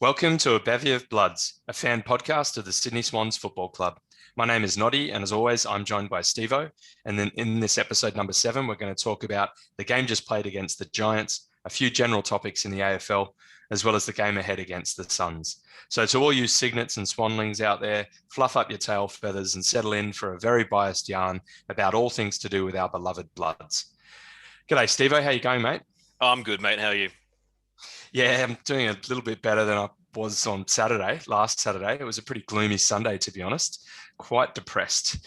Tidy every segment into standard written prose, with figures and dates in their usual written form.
Welcome to A Bevy of Bloods, a fan podcast of the Sydney Swans Football Club. My name is Noddy, and as always, I'm joined by Stevo. And then in this episode number 7, we're going to talk about the game just played against the Giants, a few general topics in the AFL, as well as the game ahead against the Suns. So to all you Cygnets and Swanlings out there, fluff up your tail feathers and settle in for a very biased yarn about all things to do with our beloved Bloods. G'day, Stevo. How you going, mate? I'm good, mate. How are you? Yeah, I'm doing a little bit better than I was on last Saturday. It was a pretty gloomy Sunday, to be honest, quite depressed.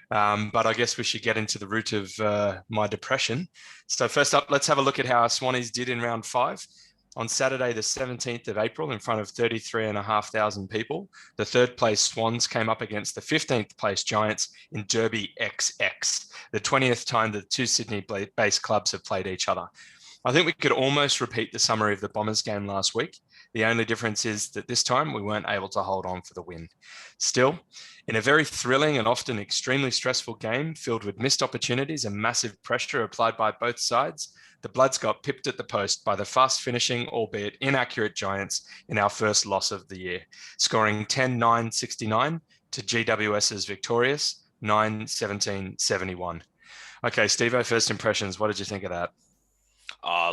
But I guess we should get into the root of my depression. So first up, let's have a look at how our Swannies did in round 5. On Saturday, the 17th of April, in front of 33,500 people, the third place Swans came up against the 15th place Giants in Derby XX, the 20th time the two Sydney-based clubs have played each other. I think we could almost repeat the summary of the Bombers game last week. The only difference is that this time we weren't able to hold on for the win. Still, in a very thrilling and often extremely stressful game filled with missed opportunities and massive pressure applied by both sides, the Bloods got pipped at the post by the fast finishing, albeit inaccurate Giants in our first loss of the year, scoring 10-9-69 to GWS's victorious 9-17-71. Okay, Stevo, first impressions. What did you think of that?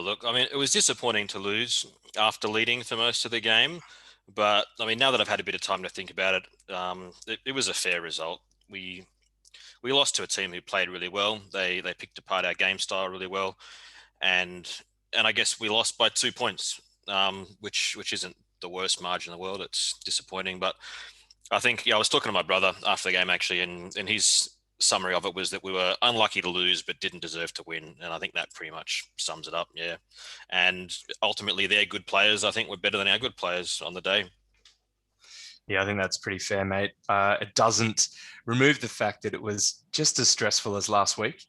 Look, I mean, it was disappointing to lose after leading for most of the game. But, I mean, now that I've had a bit of time to think about it was a fair result. We lost to a team who played really well. They picked apart our game style really well. And I guess we lost by 2 points, which isn't the worst margin in the world. It's disappointing. But I think, I was talking to my brother after the game, actually, and his summary of it was that we were unlucky to lose but didn't deserve to win, and I think that pretty much sums it up. Yeah, and ultimately their good players, I think, were better than our good players on the day. Yeah, I think that's pretty fair, mate. It doesn't remove the fact that it was just as stressful as last week,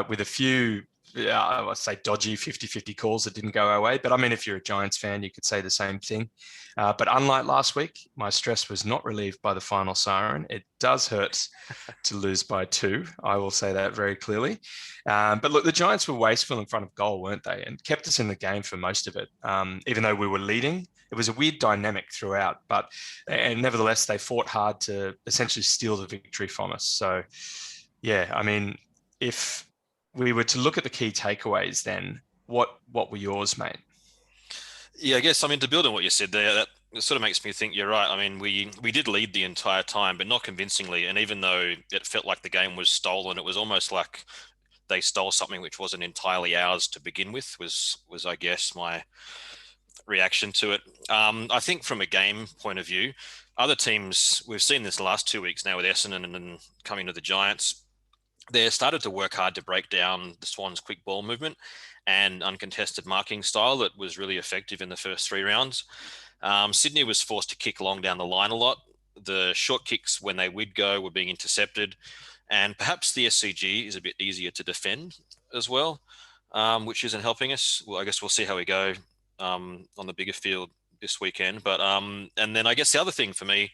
with a few, I'd say, dodgy 50-50 calls that didn't go our way. But I mean, if you're a Giants fan, you could say the same thing. But unlike last week, my stress was not relieved by the final siren. It does hurt to lose by 2. I will say that very clearly. But look, the Giants were wasteful in front of goal, weren't they? And kept us in the game for most of it. Even though we were leading, it was a weird dynamic throughout. And nevertheless, they fought hard to essentially steal the victory from us. So, yeah, I mean, if we were to look at the key takeaways, then what were yours, mate? Yeah, I guess, I mean, to build on what you said there, that sort of makes me think you're right. I mean, we did lead the entire time, but not convincingly. And even though it felt like the game was stolen, it was almost like they stole something which wasn't entirely ours to begin with, was I guess my reaction to it. I think from a game point of view, other teams, we've seen this the last 2 weeks now with Essendon and then coming to the Giants, they started to work hard to break down the Swans' quick ball movement and uncontested marking style that was really effective in the first 3 rounds. Sydney was forced to kick long down the line a lot. The short kicks, when they would go, were being intercepted. And perhaps the SCG is a bit easier to defend as well, which isn't helping us. Well, I guess we'll see how we go on the bigger field this weekend. But and then I guess the other thing for me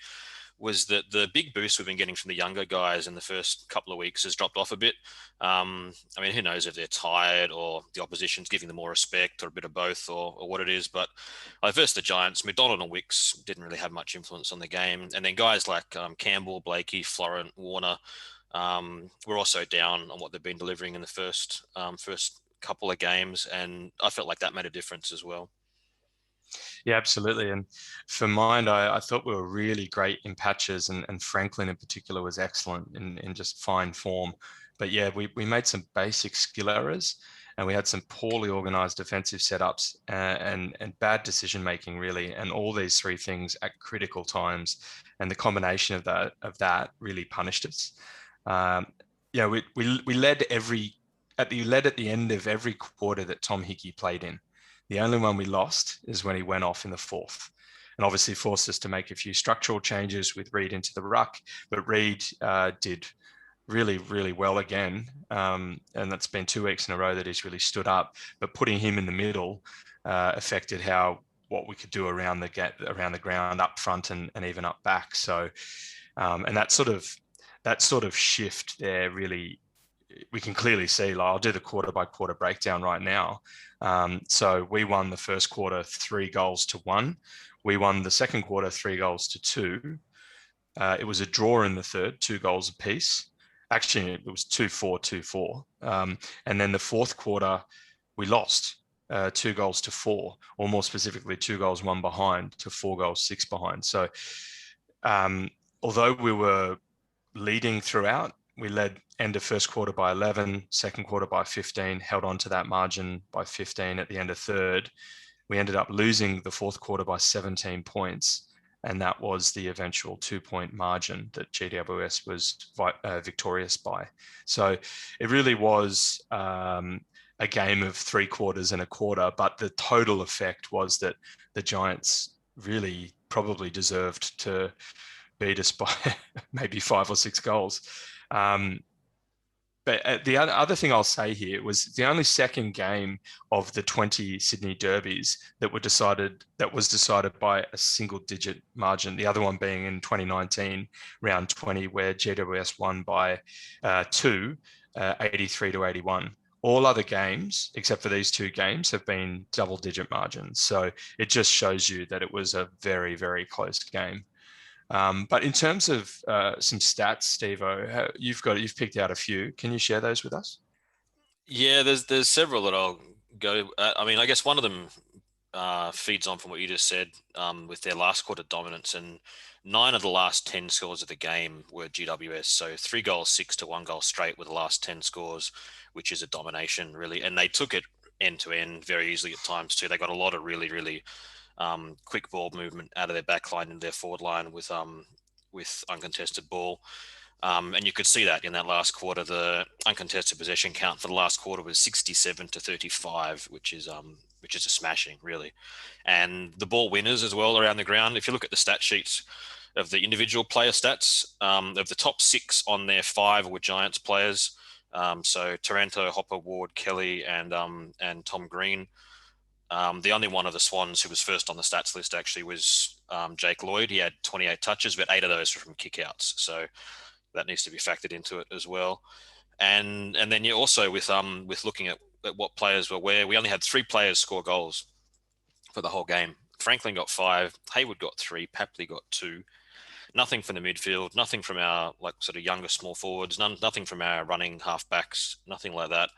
was that the big boost we've been getting from the younger guys in the first couple of weeks has dropped off a bit. I mean, who knows if they're tired or the opposition's giving them more respect or a bit of both or what it is. But versus the Giants, McDonald and Wicks didn't really have much influence on the game. And then guys like Campbell, Blakey, Florent, Warner were also down on what they've been delivering in the first couple of games. And I felt like that made a difference as well. Yeah, absolutely. And for mine, I thought we were really great in patches, and Franklin in particular was excellent in just fine form. But yeah, we made some basic skill errors, and we had some poorly organized defensive setups and bad decision making, really. And all these 3 things at critical times, and the combination of that really punished us. Yeah, we led at the end of every quarter that Tom Hickey played in. The only one we lost is when he went off in the 4th, and obviously forced us to make a few structural changes with Reid into the ruck. But Reid did really, really well again. And that's been 2 weeks in a row that he's really stood up. But putting him in the middle affected what we could do around the ground, up front and even up back. So, and that sort of shift there really we can clearly see, like, I'll do the quarter by quarter breakdown right now. So we won the first quarter 3-1. We won the second quarter 3-2. It was a draw in the third, 2 goals apiece. Actually, it was 2-4, 2-4. And then the fourth quarter, we lost 2-4, or more specifically, 2-1 behind to 4-6 behind. So although we were leading throughout, we led end of first quarter by 11, second quarter by 15, held on to that margin by 15 at the end of third. We ended up losing the fourth quarter by 17 points. And that was the eventual 2-point margin that GWS was victorious by. So it really was a game of 3 quarters and a quarter, but the total effect was that the Giants really probably deserved to beat us by maybe 5 or 6 goals. But the other thing I'll say here was the only second game of the 20 Sydney derbies that was decided by a single-digit margin. The other one being in 2019, round 20, where GWS won by 2, 83-81. All other games, except for these 2 games, have been double-digit margins. So it just shows you that it was a very, very close game. But in terms of some stats, Stevo, you've picked out a few. Can you share those with us? Yeah, there's several that I'll go. I mean, I guess one of them feeds on from what you just said with their last quarter dominance, and 9 of the last 10 scores of the game were GWS. So 3-6 to 1 goal straight with the last 10 scores, which is a domination really. And they took it end to end very easily at times too. They got a lot of really, really quick ball movement out of their back line and their forward line with uncontested ball. And you could see that in that last quarter. The uncontested possession count for the last quarter was 67-35, which is a smashing, really. And the ball winners as well around the ground. If you look at the stat sheets of the individual player stats, of the top 6 on there, 5 were Giants players. So Taranto, Hopper, Ward, Kelly, and Tom Green. The only one of the Swans who was first on the stats list actually was Jake Lloyd. He had 28 touches, but 8 of those were from kickouts. So that needs to be factored into it as well. And then you also with looking at what players were where, we only had 3 players score goals for the whole game. Franklin got 5, Hayward got 3, Papley got 2. Nothing from the midfield, nothing from our sort of younger small forwards, nothing from our running halfbacks, nothing like that.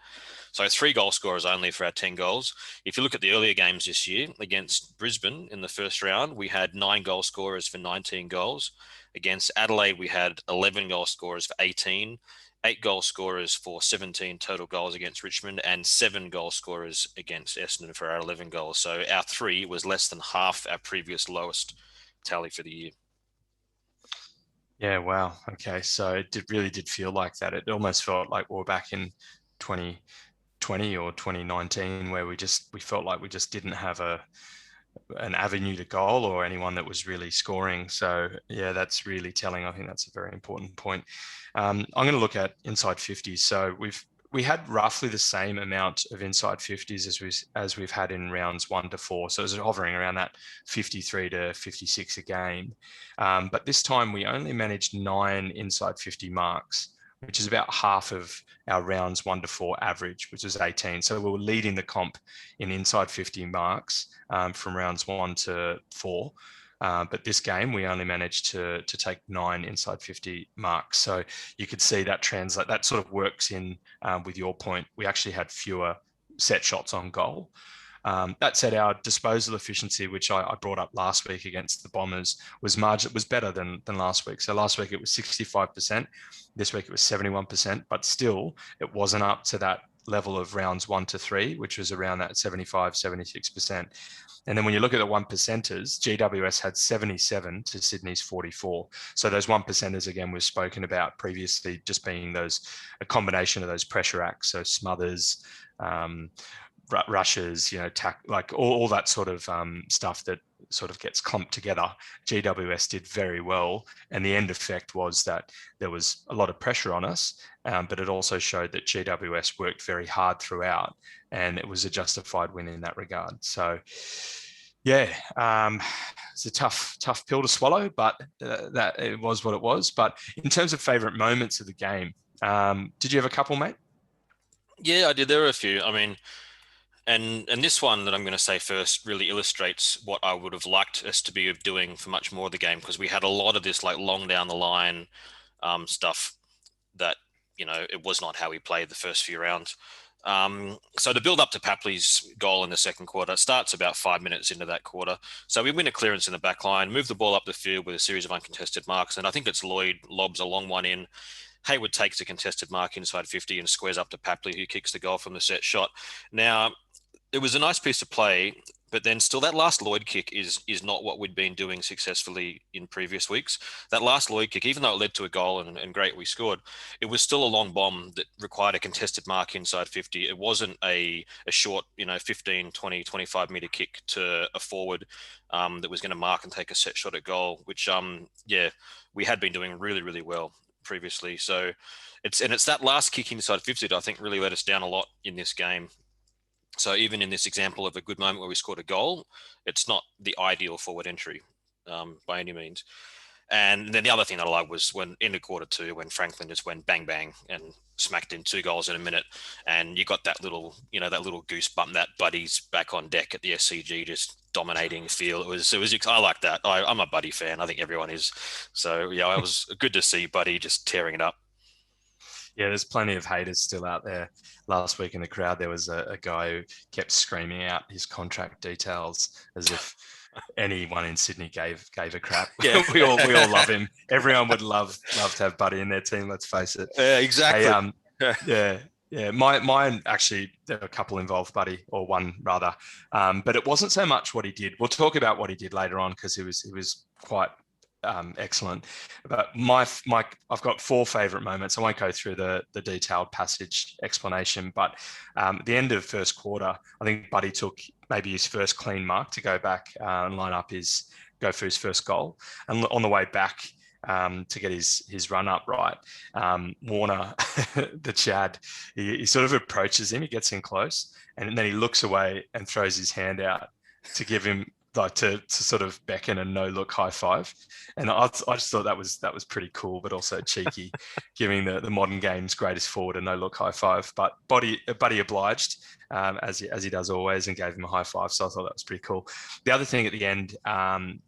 So 3 goal scorers only for our 10 goals. If you look at the earlier games this year against Brisbane in the first round, we had 9 goal scorers for 19 goals. Against Adelaide, we had 11 goal scorers for 18, 8 goal scorers for 17 total goals against Richmond, and 7 goal scorers against Essendon for our 11 goals. So our 3 was less than half our previous lowest tally for the year. Yeah, wow. Okay, so it really did feel like that. It almost felt like we were back in 2020 or 2019, where we felt like we just didn't have an avenue to goal or anyone that was really scoring. So yeah, that's really telling. I think that's a very important point. I'm going to look at inside 50s. So we had roughly the same amount of inside 50s as we've had in rounds 1 to 4. So it was hovering around that 53 to 56 a game. But this time we only managed 9 inside 50 marks, which is about half of our rounds 1 to 4 average, which is 18. So we were leading the comp in inside 50 marks from rounds 1 to 4. But this game, we only managed to take 9 inside 50 marks. So you could see that that sort of works in with your point. We actually had fewer set shots on goal. That said, our disposal efficiency, which I brought up last week against the Bombers, was better than last week. So last week it was 65%. This week it was 71%, but still it wasn't up to that level of rounds 1 to 3, which was around that 75, 76%. And then when you look at the 1%ers, GWS had 77 to Sydney's 44. So those 1%ers, again, we've spoken about previously, just being a combination of those pressure acts, so smothers, rushes, like all that sort of stuff that sort of gets clumped together. GWS did very well, and the end effect was that there was a lot of pressure on us, but it also showed that GWS worked very hard throughout, and it was a justified win in that regard. So yeah, it's a tough pill to swallow, but that it was what it was. But in terms of favorite moments of the game, did you have a couple, mate? Yeah, I did. There were a few. I mean, and this one that I'm going to say first really illustrates what I would have liked us to be doing for much more of the game, because we had a lot of this like long down the line stuff that, it was not how we played the first few rounds. So the build up to Papley's goal in the second quarter starts about 5 minutes into that quarter. So we win a clearance in the back line, move the ball up the field with a series of uncontested marks, and I think it's Lloyd lobs a long one in. Hayward takes a contested mark inside 50 and squares up to Papley, who kicks the goal from the set shot. Now, it was a nice piece of play, but then still that last Lloyd kick is not what we'd been doing successfully in previous weeks. That last Lloyd kick, even though it led to a goal and great we scored, it was still a long bomb that required a contested mark inside 50. It wasn't a short, 15, 20, 25 meter kick to a forward that was going to mark and take a set shot at goal, which, we had been doing really, really well previously. So it's that last kick inside 50 that I think really let us down a lot in this game. So even in this example of a good moment where we scored a goal, it's not the ideal forward entry by any means. And then the other thing that I like was when in the quarter two, when Franklin just went bang bang and smacked in 2 goals in a minute, and you got that little goosebump that Buddy's back on deck at the SCG just dominating feel. It was I like that. I'm a Buddy fan. I think everyone is. So yeah, it was good to see Buddy just tearing it up. Yeah, there's plenty of haters still out there. Last week in the crowd, there was a guy who kept screaming out his contract details as if anyone in Sydney gave a crap. Yeah. we all love him. Everyone would love to have Buddy in their team. Let's face it. Yeah, exactly. Hey, yeah. Mine actually, there were a couple involved, Buddy, or one rather. But it wasn't so much what he did. We'll talk about what he did later on because he was quite excellent. But I've got 4 favorite moments. I won't go through the detailed passage explanation, but at the end of first quarter, I think Buddy took maybe his first clean mark to go back and go for his first goal. And on the way back to get his run up right, Warner, the Chad, he sort of approaches him, he gets in close, and then he looks away and throws his hand out to give him like to sort of beckon a no look high five. And I just thought that was pretty cool, but also cheeky, giving the modern game's greatest forward a no look high five. But Buddy obliged, as he does always, and gave him a high five. So I thought that was pretty cool. The other thing at the end,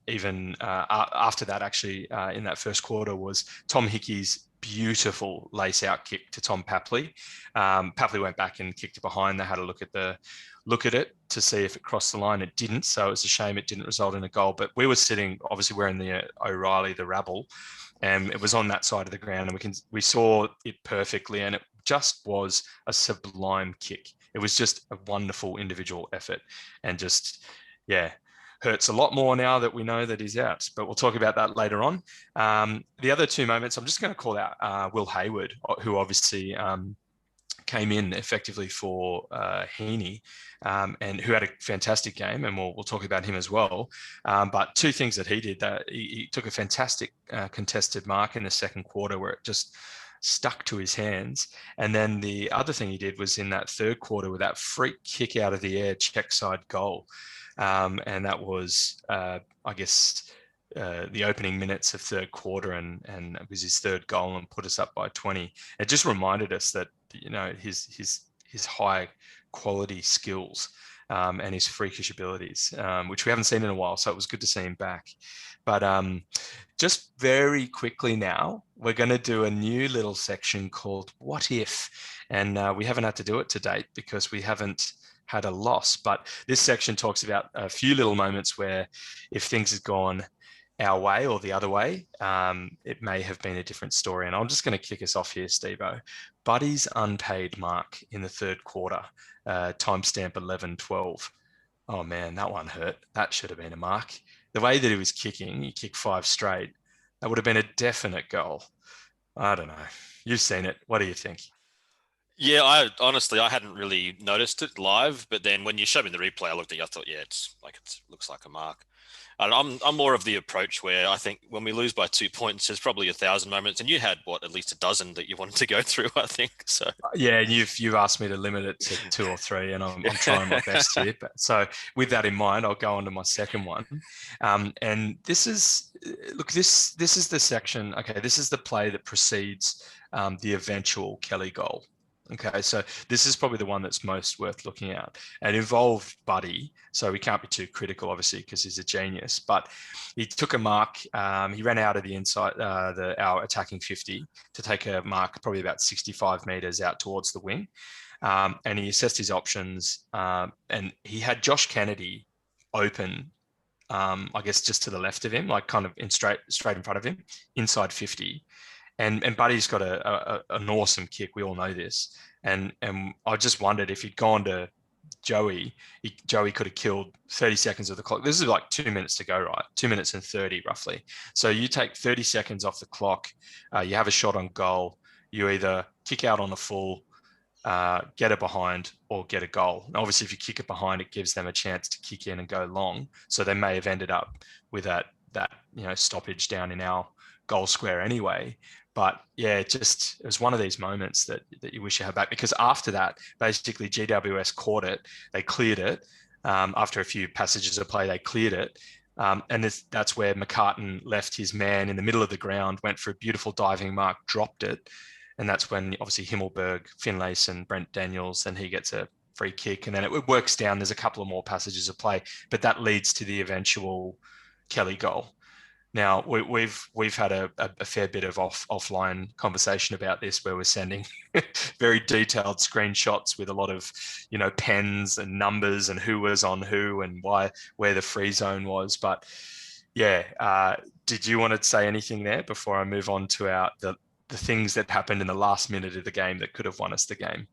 even after that, actually, in that first quarter, was Tom Hickey's beautiful lace out kick to Tom Papley. Papley went back and kicked it behind. They had a look at it to see if it crossed the line. It didn't, so it's a shame it didn't result in a goal. But we were sitting, obviously we're in the O'Reilly, the rabble, and it was on that side of the ground, and we saw it perfectly, and it just was a sublime kick. It was just a wonderful individual effort, and just, yeah, hurts a lot more now that we know that he's out, but we'll talk about that later on. The other 2 moments, I'm just going to call out Will Hayward, who obviously came in effectively for Heaney, and who had a fantastic game, and we'll talk about him as well. But 2 things that he did, that he took a fantastic contested mark in the second quarter where it just stuck to his hands. And then the other thing he did was in that third quarter with that freak kick out of the air check side goal. And that was, I guess, the opening minutes of third quarter, and it was his third goal and put us up by 20. It just reminded us that, his high quality skills and his freakish abilities, which we haven't seen in a while. So it was good to see him back. But just very quickly now, we're going to do a new little section called What If? And we haven't had to do it to date because we haven't had a loss. But this section talks about a few little moments where if things had gone our way or the other way, it may have been a different story. And I'm just going to kick us off here, Stevo. Buddy's unpaid mark in the third quarter, timestamp 11:12. Oh man, that one hurt. That should have been a mark. The way that he was kicking, he kicked 5 straight. That would have been a definite goal. I don't know. You've seen it. What do you think? Yeah, I honestly hadn't really noticed it live, but then when you showed me the replay, I looked at it, I thought, yeah, it looks like a mark. And I'm more of the approach where I think when we lose by 2 points, there's probably 1,000 moments, and you had at least a dozen that you wanted to go through, I think. So yeah, you've asked me to limit it to 2 or 3, and I'm trying my best here. But so with that in mind, I'll go on to my second one. And this is the section. Okay, this is the play that precedes the eventual Kelly goal. Okay, so this is probably the one that's most worth looking at. It involved Buddy, so we can't be too critical, obviously, because he's a genius. But he took a mark. He ran out of the inside, our attacking 50 to take a mark, probably about 65 meters out towards the wing, and he assessed his options. And he had Josh Kennedy open, I guess, just to the left of him, like kind of in straight in front of him, inside 50. And Buddy's got an awesome kick. We all know this. And I just wondered if he'd gone to Joey, Joey could have killed 30 seconds of the clock. This is like 2 minutes to go, right? 2 minutes and 30 roughly. So you take 30 seconds off the clock. You have a shot on goal. You either kick out on a full, get it behind, or get a goal. And obviously, if you kick it behind, it gives them a chance to kick in and go long. So they may have ended up with that stoppage down in our goal square anyway. But yeah, it was one of these moments that you wish you had back, because after that, basically GWS caught it, they cleared it. After a few passages of play, they cleared it. And that's where McCartan left his man in the middle of the ground, went for a beautiful diving mark, dropped it. And that's when obviously Himmelberg, Finlayson, and Brent Daniels, then he gets a free kick. And then it works down. There's a couple of more passages of play, but that leads to the eventual Kelly goal. Now, we've had a fair bit of offline conversation about this, where we're sending very detailed screenshots with a lot of, pens and numbers and who was on who and where the free zone was. But yeah, did you want to say anything there before I move on to the things that happened in the last minute of the game that could have won us the game?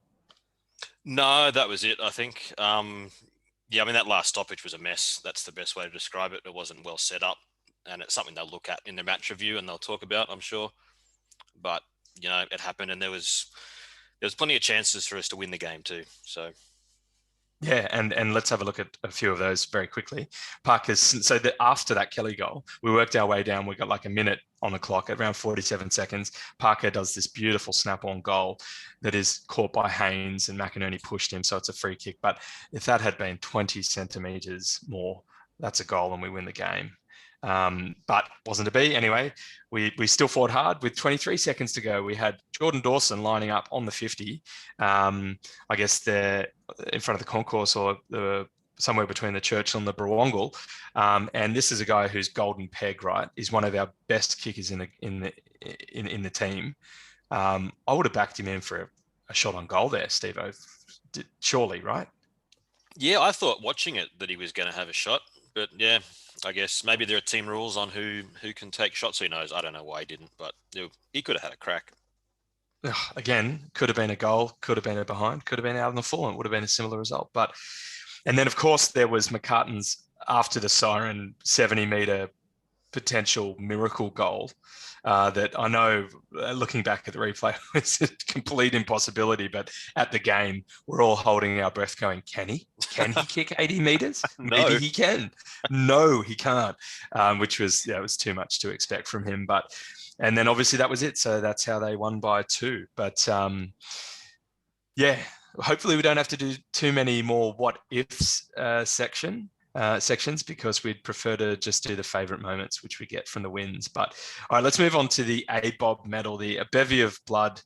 No, that was it, I think. That last stoppage was a mess. That's the best way to describe it. It wasn't well set up. And it's something they'll look at in the match review and they'll talk about, I'm sure. But, it happened, and there was plenty of chances for us to win the game too. So, yeah, and let's have a look at a few of those very quickly. After that Kelly goal, we worked our way down. We got like a minute on the clock at around 47 seconds. Parker does this beautiful snap-on goal that is caught by Haynes, and McInerney pushed him, so it's a free kick. But if that had been 20 centimeters more, that's a goal and we win the game. But wasn't to be. Anyway, we still fought hard. With 23 seconds to go, we had Jordan Dawson lining up on the 50. I guess they're in front of the concourse, or somewhere between the Churchill and the Barwongal. And this is a guy who's golden peg, right? He's one of our best kickers in the team. I would have backed him in for a shot on goal there, Stevo. Surely, right? Yeah, I thought watching it that he was going to have a shot, but yeah, I guess maybe there are team rules on who can take shots. Who knows? I don't know why he didn't, but he could have had a crack. Again, could have been a goal, could have been a behind, could have been out on the full, and it would have been a similar result. And then of course there was McCartan's, after the siren, 70-meter potential miracle goal. That I know, looking back at the replay, it's a complete impossibility, but at the game, we're all holding our breath going, can he kick 80 meters? No. Maybe he can. No, he can't, which was, it was too much to expect from him. And then obviously that was it. So that's how they won by 2. But yeah, hopefully we don't have to do too many more what ifs sections, because we'd prefer to just do the favorite moments which we get from the wins. But all right, let's move on to the ABOB medal, the A Bevy of Blood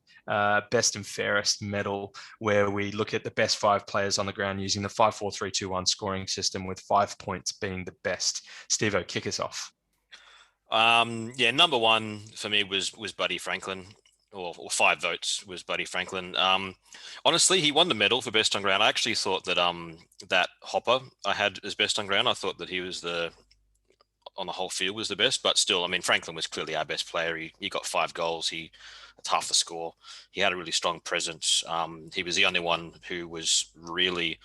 best and fairest medal, where we look at the best 5 players on the ground using the 5-4-3-2-1 scoring system, with 5 points being the best. Stevo, kick us off. Number 1 for me was Buddy Franklin. Or 5 votes was Buddy Franklin. Honestly, he won the medal for best on ground. I actually thought that that Hopper I had as best on ground, I thought that he was on the whole field was the best. But still, I mean, Franklin was clearly our best player. He got 5 goals. That's half the score. He had a really strong presence. He was the only one who was really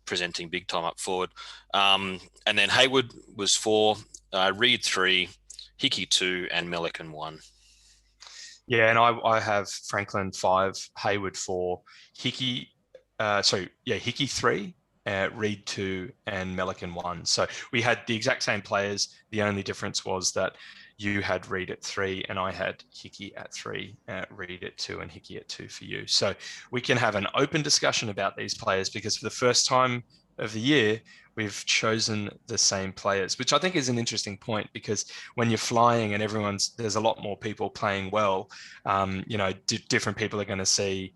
presenting big time up forward. And then Hayward was 4, Reed 3, Hickey 2, and Melican 1. Yeah, and I have Franklin 5, Hayward 4, Hickey 3, Reed 2, and Melican 1. So we had the exact same players. The only difference was that you had Reed at 3 and I had Hickey at 3, Reed at 2 and Hickey at 2 for you. So we can have an open discussion about these players, because for the first time of the year, we've chosen the same players, which I think is an interesting point, because when you're flying and there's a lot more people playing well, different people are going to see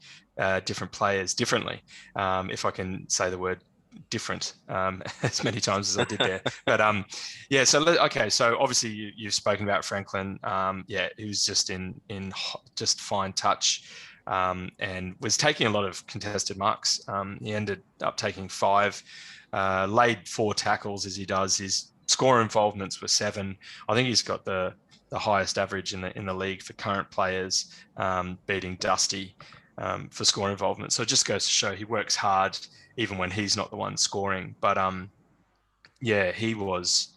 different players differently. If I can say the word different as many times as I did there. But yeah, so okay, so obviously you've spoken about Franklin. He was just in just fine touch. And was taking a lot of contested marks. He ended up taking 5, laid 4 tackles as he does. His score involvements were 7. I think he's got the highest average in the league for current players, beating Dusty for score involvement. So it just goes to show he works hard even when he's not the one scoring. But he was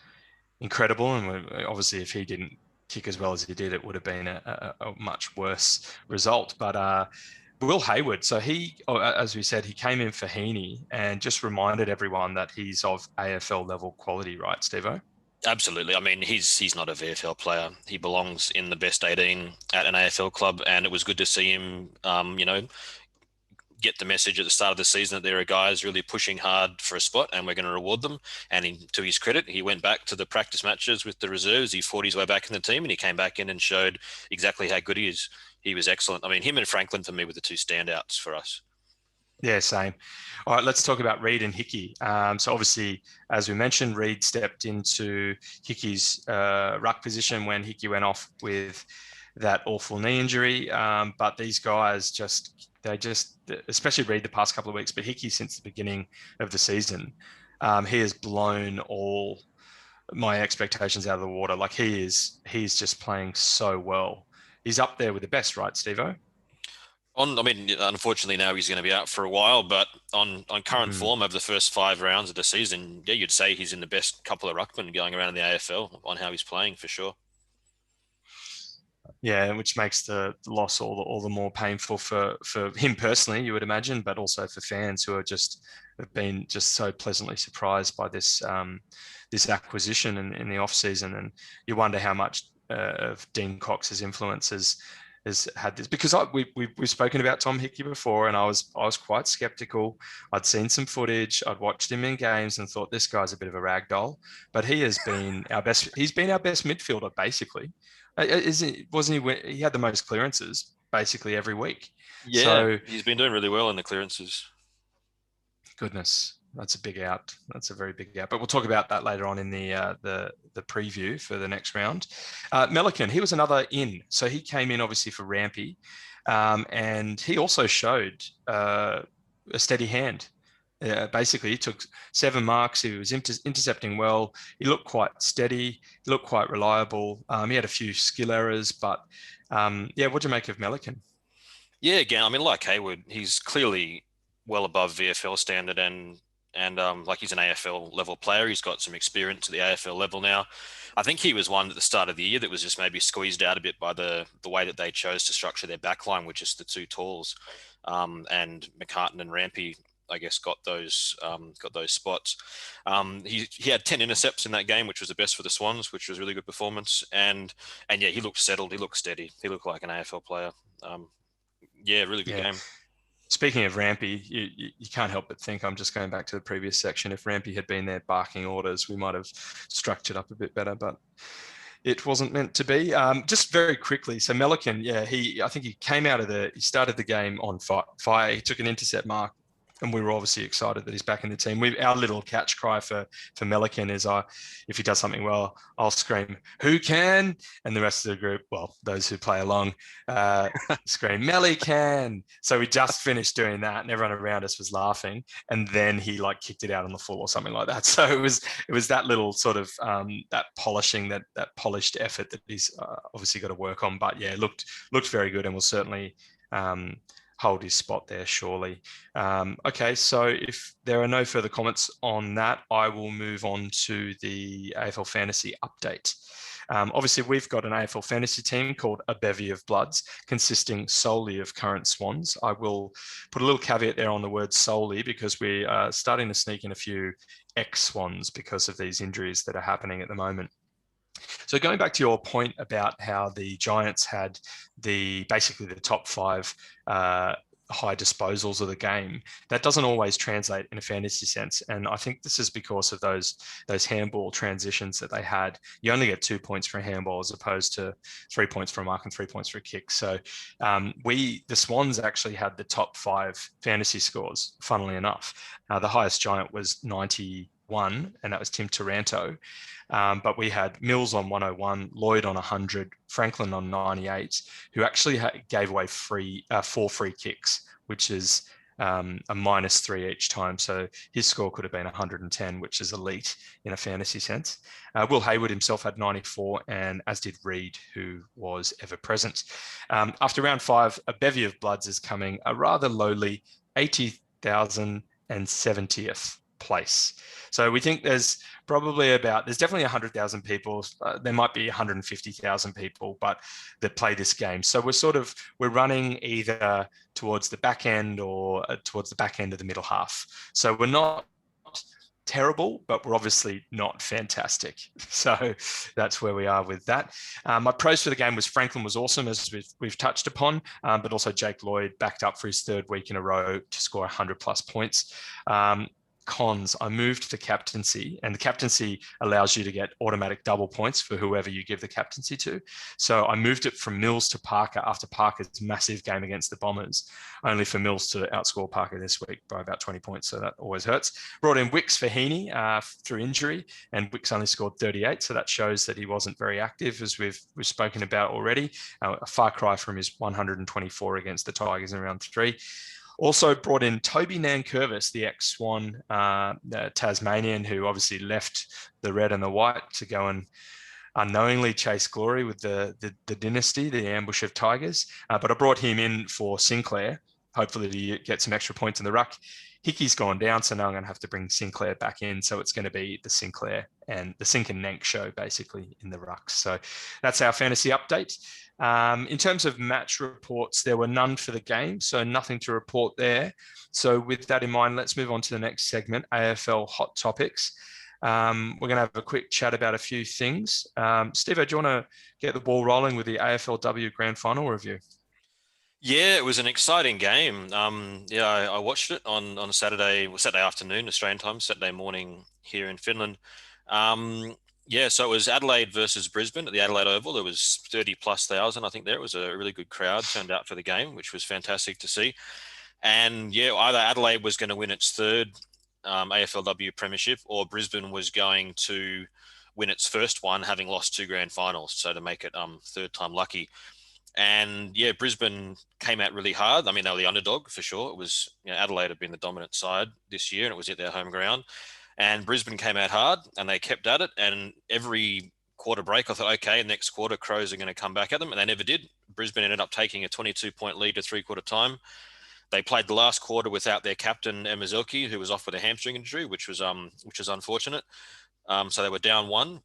incredible, and obviously if he didn't kick as well as he did, it would have been a much worse result. But Will Hayward, so as we said, he came in for Heaney and just reminded everyone that he's of AFL level quality, right, Stevo? Absolutely. I mean, he's not a VFL player. He belongs in the best 18 at an AFL club, and it was good to see him, get the message at the start of the season that there are guys really pushing hard for a spot and we're going to reward them. And to his credit, he went back to the practice matches with the reserves. He fought his way back in the team and he came back in and showed exactly how good he is. He was excellent. I mean, him and Franklin for me were the 2 standouts for us. Yeah, same. All right, let's talk about Reid and Hickey. So obviously, as we mentioned, Reid stepped into Hickey's ruck position when Hickey went off with that awful knee injury. But these guys especially Reid the past couple of weeks, but Hickey since the beginning of the season, he has blown all my expectations out of the water. Like he's just playing so well. He's up there with the best, right, Stevo? Unfortunately now he's going to be out for a while, but on current form over the first 5 rounds of the season, yeah, you'd say he's in the best couple of ruckmen going around in the AFL on how he's playing for sure. Yeah, which makes the loss all the more painful for him personally, you would imagine, but also for fans who have been just so pleasantly surprised by this this acquisition in the off season, and you wonder how much of Dean Cox's influence has had this, because we've spoken about Tom Hickey before, and I was quite skeptical. I'd seen some footage, I'd watched him in games, and thought this guy's a bit of a rag doll. But he has been our best. He's been our best midfielder basically. Wasn't he? He had the most clearances basically every week. Yeah, so he's been doing really well in the clearances. Goodness, that's a big out. That's a very big out. But we'll talk about that later on in the preview for the next round. Melican, he was another in. So he came in obviously for Rampy, and he also showed a steady hand. Basically, he took 7 marks. He was intercepting well. He looked quite steady. He looked quite reliable. He had a few skill errors, but what do you make of Melican? Yeah, again, I mean, like Hayward, he's clearly well above VFL standard, and like he's an AFL level player. He's got some experience at the AFL level now. I think he was one at the start of the year that was just maybe squeezed out a bit by the way that they chose to structure their backline, with just the 2 talls, and McCartan and Rampy, I guess, got those spots. He had 10 intercepts in that game, which was the best for the Swans, which was a really good performance. And yeah, he looked settled. He looked steady. He looked like an AFL player. Really good game. Speaking of Rampy, you can't help but think, I'm just going back to the previous section, if Rampy had been there barking orders, we might have structured up a bit better, but it wasn't meant to be. Just very quickly, so Melican, I think he started the game on fire. He took an intercept mark, and we were obviously excited that he's back in the team. Our little catch cry for Melican is, if he does something well, I'll scream, "Who can?" And the rest of the group, well, those who play along, scream, "Melican." So we just finished doing that, and everyone around us was laughing. And then he kicked it out on the full or something like that. So it was that little sort of that polishing, that polished effort that he's obviously got to work on. But yeah, looked very good, and will certainly hold his spot there, surely. Okay, so if there are no further comments on that, I will move on to the AFL Fantasy update. Obviously, we've got an AFL Fantasy team called A Bevy of Bloods, consisting solely of current Swans. I will put a little caveat there on the word solely, because we are starting to sneak in a few ex-Swans because of these injuries that are happening at the moment. So going back to your point about how the Giants had basically the top 5 high disposals of the game, that doesn't always translate in a fantasy sense. And I think this is because of those handball transitions that they had. You only get 2 points for a handball as opposed to 3 points for a mark and 3 points for a kick. So the Swans actually had the top 5 fantasy scores, funnily enough. The highest giant was 91, and that was Tim Taranto. But we had Mills on 101, Lloyd on 100, Franklin on 98, who actually gave away 4 free kicks, which is a -3 each time. So his score could have been 110, which is elite in a fantasy sense. Will Hayward himself had 94, and as did Reed, who was ever present. After round 5, a bevy of bloods is coming, a rather lowly 80,070th place. So we think there's definitely 100,000 people. There might be 150,000 people, but that play this game. So we're running either towards the back end or towards the back end of the middle half. So we're not terrible, but we're obviously not fantastic. So that's where we are with that. My pros for the game was Franklin was awesome, as we've touched upon, but also Jake Lloyd backed up for his 3rd week in a row to score 100 plus points. Cons, I moved the captaincy, and the captaincy allows you to get automatic double points for whoever you give the captaincy to. So I moved it from Mills to Parker after Parker's massive game against the Bombers, only for Mills to outscore Parker this week by about 20 points. So that always hurts. Brought in Wicks for Heaney through injury, and Wicks only scored 38. So that shows that he wasn't very active, as we've spoken about already. A far cry from his 124 against the Tigers in round 3. Also brought in Toby Nankervis, the ex-Swan Tasmanian, who obviously left the red and the white to go and unknowingly chase glory with the dynasty, the ambush of Tigers. But I brought him in for Sinclair. Hopefully he gets some extra points in the ruck. Hickey's gone down, so now I'm going to have to bring Sinclair back in. So it's going to be the Sinclair and the Sink and Nank show, basically, in the rucks. So that's our fantasy update. In terms of match reports, there were none for the game, so nothing to report there. So with that in mind, let's move on to the next segment, AFL Hot Topics. We're going to have a quick chat about a few things. Stevo, do you want to get the ball rolling with the AFLW Grand Final review? Yeah, it was an exciting game. I watched it on Saturday afternoon, Australian time, Saturday morning here in Finland. So it was Adelaide versus Brisbane at the Adelaide Oval. There was 30,000+, I think there. It was a really good crowd turned out for the game, which was fantastic to see. And either Adelaide was going to win its 3rd AFLW premiership, or Brisbane was going to win its first one, having lost 2 grand finals. So to make it 3rd time lucky. And Brisbane came out really hard. I mean, they were the underdog for sure. It was Adelaide had been the dominant side this year, and it was at their home ground. And Brisbane came out hard, and they kept at it. And every quarter break, I thought, okay, next quarter, Crows are going to come back at them, and they never did. Brisbane ended up taking a 22-point lead to 3/4 time. They played the last quarter without their captain Emazuki, who was off with a hamstring injury, which was unfortunate. So they were down 1,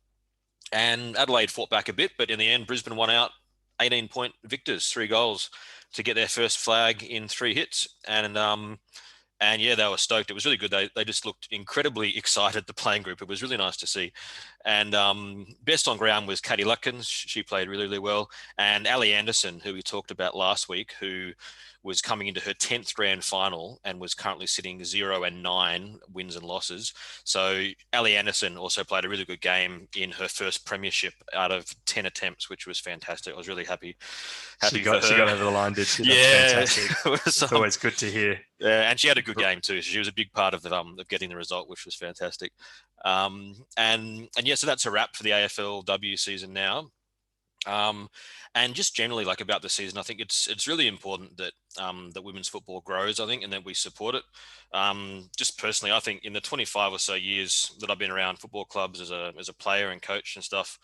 and Adelaide fought back a bit, but in the end, Brisbane won out. 18-point victors, 3 goals to get their first flag in 3 hits. And they were stoked. It was really good. They just looked incredibly excited, the playing group. It was really nice to see. And best on ground was Katie Lutkins. She played really, really well. And Ali Anderson, who we talked about last week, who was coming into her 10th grand final and was currently sitting 0-9 wins and losses. So Ali Anderson also played a really good game in her first premiership out of 10 attempts, which was fantastic. I was really happy She got over the line, did she? That's fantastic. It's always good to hear. Yeah, and she had a good game too. She was a big part of getting the result, which was fantastic. So that's a wrap for the AFLW season now. And just generally, like, about the season, I think it's really important that that women's football grows, I think, and that we support it. Just personally, I think in the 25 or so years that I've been around football clubs as a player and coach and stuff,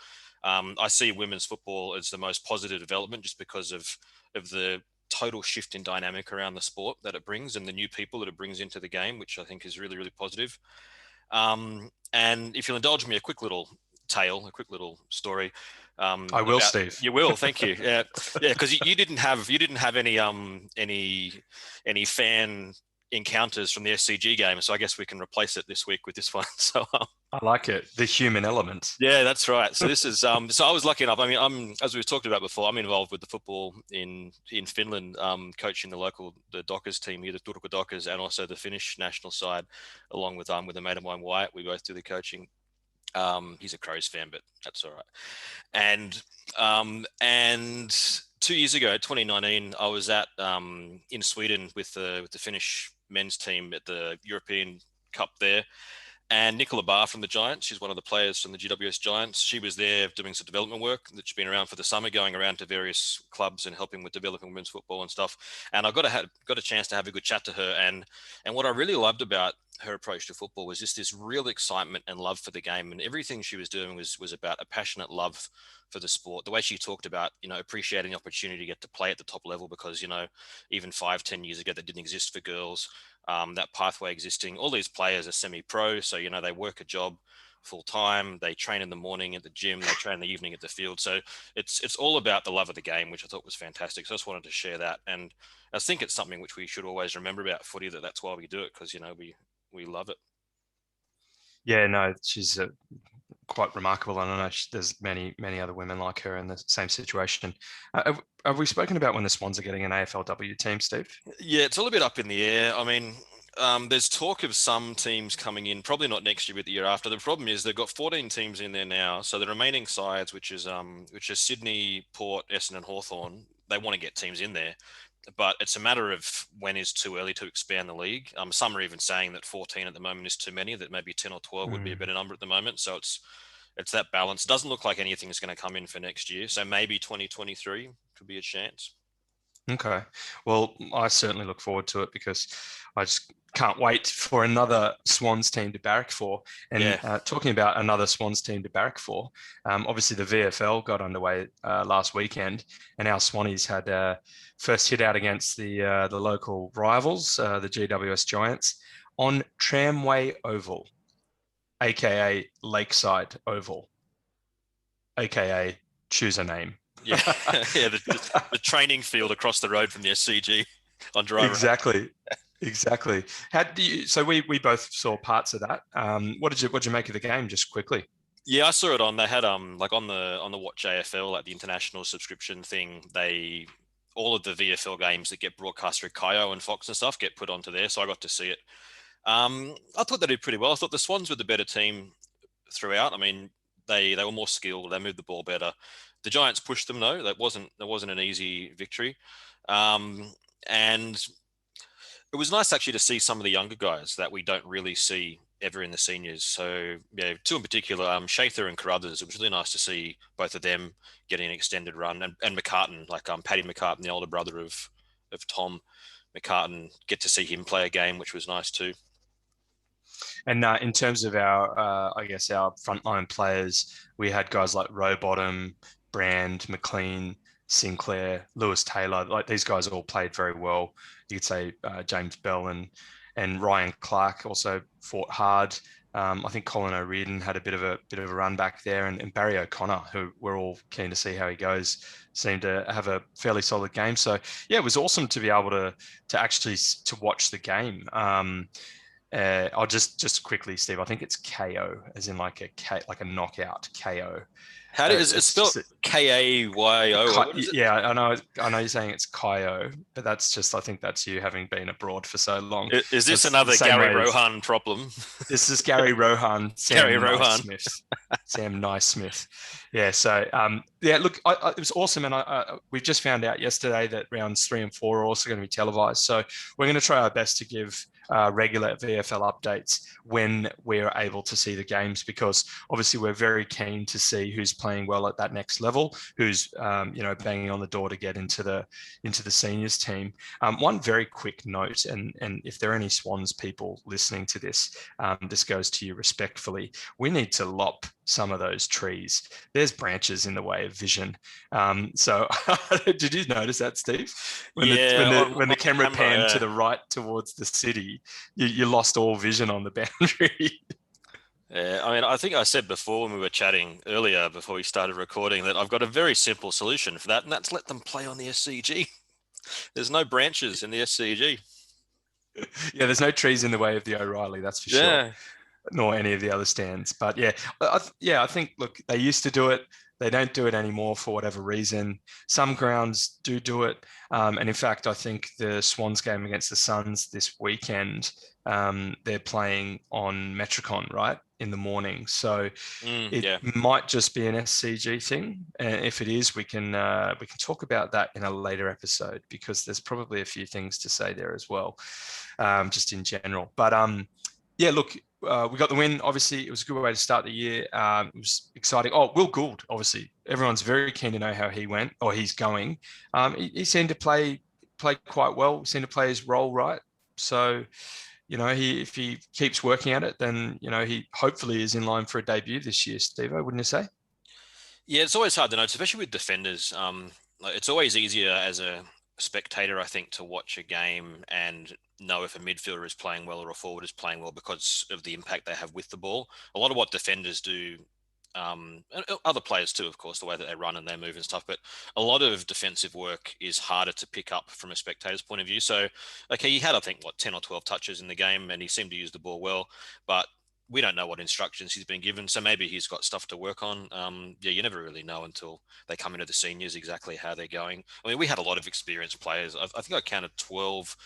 I see women's football as the most positive development, just because of the total shift in dynamic around the sport that it brings and the new people that it brings into the game, which I think is really, really positive. And if you'll indulge me, a quick little story. I will, Steve. You will. Thank you. Yeah, because you didn't have any fan encounters from the SCG game. So I guess we can replace it this week with this one. So I like it. The human element. yeah, that's right. So this is so I was lucky enough. I mean, I'm as we've talked about before. I'm involved with the football in Finland, coaching the Dockers team here, the Turku Dockers, and also the Finnish national side, along with a mate of mine, Wyatt. We both do the coaching. He's a Crows fan, but that's all right. And 2 years ago, 2019, I was at in Sweden with the Finnish men's team at the European Cup there. And Nicola Barr from the Giants, she's one of the players from the GWS Giants. She was there doing some development work that she's been around for the summer, going around to various clubs and helping with developing women's football and stuff. And I got a chance to have a good chat to her. And what I really loved about her approach to football was just this real excitement and love for the game. And everything she was doing was about a passionate love for the sport. The way she talked about, appreciating the opportunity to get to play at the top level, because, even 5-10 years ago, that didn't exist for girls. That pathway existing. All these players are semi-pro, so they work a job full time. They train in the morning at the gym. They train in the evening at the field. So it's all about the love of the game, which I thought was fantastic. So I just wanted to share that, and I think it's something which we should always remember about footy. That's why we do it, because we love it. Yeah, no, she's quite remarkable, and I know there's many other women like her in the same situation. Have we spoken about when the Swans are getting an AFLW team, Steve? Yeah, it's all a bit up in the air. I mean, there's talk of some teams coming in, probably not next year, but the year after. The problem is they've got 14 teams in there now, so the remaining sides, which is Sydney, Port, Essendon, and Hawthorn, they want to get teams in there. But it's a matter of when is too early to expand the league. Some are even saying that 14 at the moment is too many, that maybe 10 or 12 would be a better number at the moment. So it's that balance. It doesn't look like anything is going to come in for next year. So maybe 2023 could be a chance. Okay. Well, I certainly look forward to it, because I just can't wait for another Swans team to barrack for. And talking about another Swans team to barrack for, obviously the VFL got underway last weekend, and our Swannies had first hit out against the local rivals, the GWS Giants, on Tramway Oval, aka Lakeside Oval, aka choose a name. Yeah, yeah, the training field across the road from the SCG on dry. Exactly. So we both saw parts of that. What did you make of the game, just quickly? Yeah, I saw it on. They had like on the Watch AFL, like the international subscription thing. All of the VFL games that get broadcast through Kayo and Fox and stuff get put onto there, so I got to see it. I thought they did pretty well. I thought the Swans were the better team throughout. I mean, they were more skilled. They moved the ball better. The Giants pushed them though. That wasn't an easy victory, and it was nice actually to see some of the younger guys that we don't really see ever in the seniors. So yeah, two in particular, Shather and Carruthers. It was really nice to see both of them getting an extended run, and McCartan, like Paddy McCartan, the older brother of Tom McCartan, get to see him play a game, which was nice too. And in terms of our frontline players, we had guys like Rowbottom, Brand, McLean, Sinclair, Lewis Taylor. Like, these guys all played very well. You could say James Bell and Ryan Clark also fought hard. I think Colin O'Riordan had a bit of a run back there, and Barry O'Connor, who we're all keen to see how he goes, seemed to have a fairly solid game. So yeah, it was awesome to be able to actually to watch the game. I'll just quickly, Steve. I think it's KO, as in like a knockout KO. How is it spelled? KAYO? Yeah, I know you're saying it's KO, but that's just, I think that's you having been abroad for so long. Is this another Gary Rohan problem? This is Gary Rohan. Sam Naismith. Yeah. So look, it was awesome, and we've just found out yesterday that rounds 3 and 4 are also going to be televised. So we're going to try our best to give regular VFL updates when we're able to see the games, because obviously we're very keen to see who's playing well at that next level, who's banging on the door to get into the seniors team. One very quick note, and if there are any Swans people listening to this, this goes to you respectfully. We need to lop some of those trees. There's branches in the way of vision. So did you notice that, Steve? When the camera panned to the right towards the city, you lost all vision on the boundary. Yeah, I mean, I think I said before when we were chatting earlier, before we started recording, that I've got a very simple solution for that, and that's let them play on the SCG. There's no branches in the SCG. Yeah, there's no trees in the way of the O'Reilly, that's for sure, Yeah. nor any of the other stands. But yeah, I think, look, they used to do it. They don't do it anymore for whatever reason. Some grounds do it. And in fact, I think the Swans game against the Suns this weekend, they're playing on Metricon, right, in the morning. So it Yeah. might just be an SCG thing. And if it is, we can talk about that in a later episode, because there's probably a few things to say there as well, just in general. But yeah, look, we got the win. Obviously, it was a good way to start the year. It was exciting. Oh, Will Gould, obviously, everyone's very keen to know how he went or he's going. He seemed to play quite well. He seemed to play his role right. So, if he keeps working at it, then he hopefully is in line for a debut this year. Stevo, wouldn't you say? Yeah, it's always hard to know, especially with defenders. Like, it's always easier as a spectator, I think, to watch a game and know if a midfielder is playing well or a forward is playing well because of the impact they have with the ball. A lot of what defenders do, and other players too, of course, the way that they run and they move and stuff, but a lot of defensive work is harder to pick up from a spectator's point of view. So, okay, he had, I think, 10 or 12 touches in the game and he seemed to use the ball well, but we don't know what instructions he's been given, so maybe he's got stuff to work on. Yeah, you never really know until they come into the seniors exactly how they're going. I mean, we had a lot of experienced players. I think I counted 12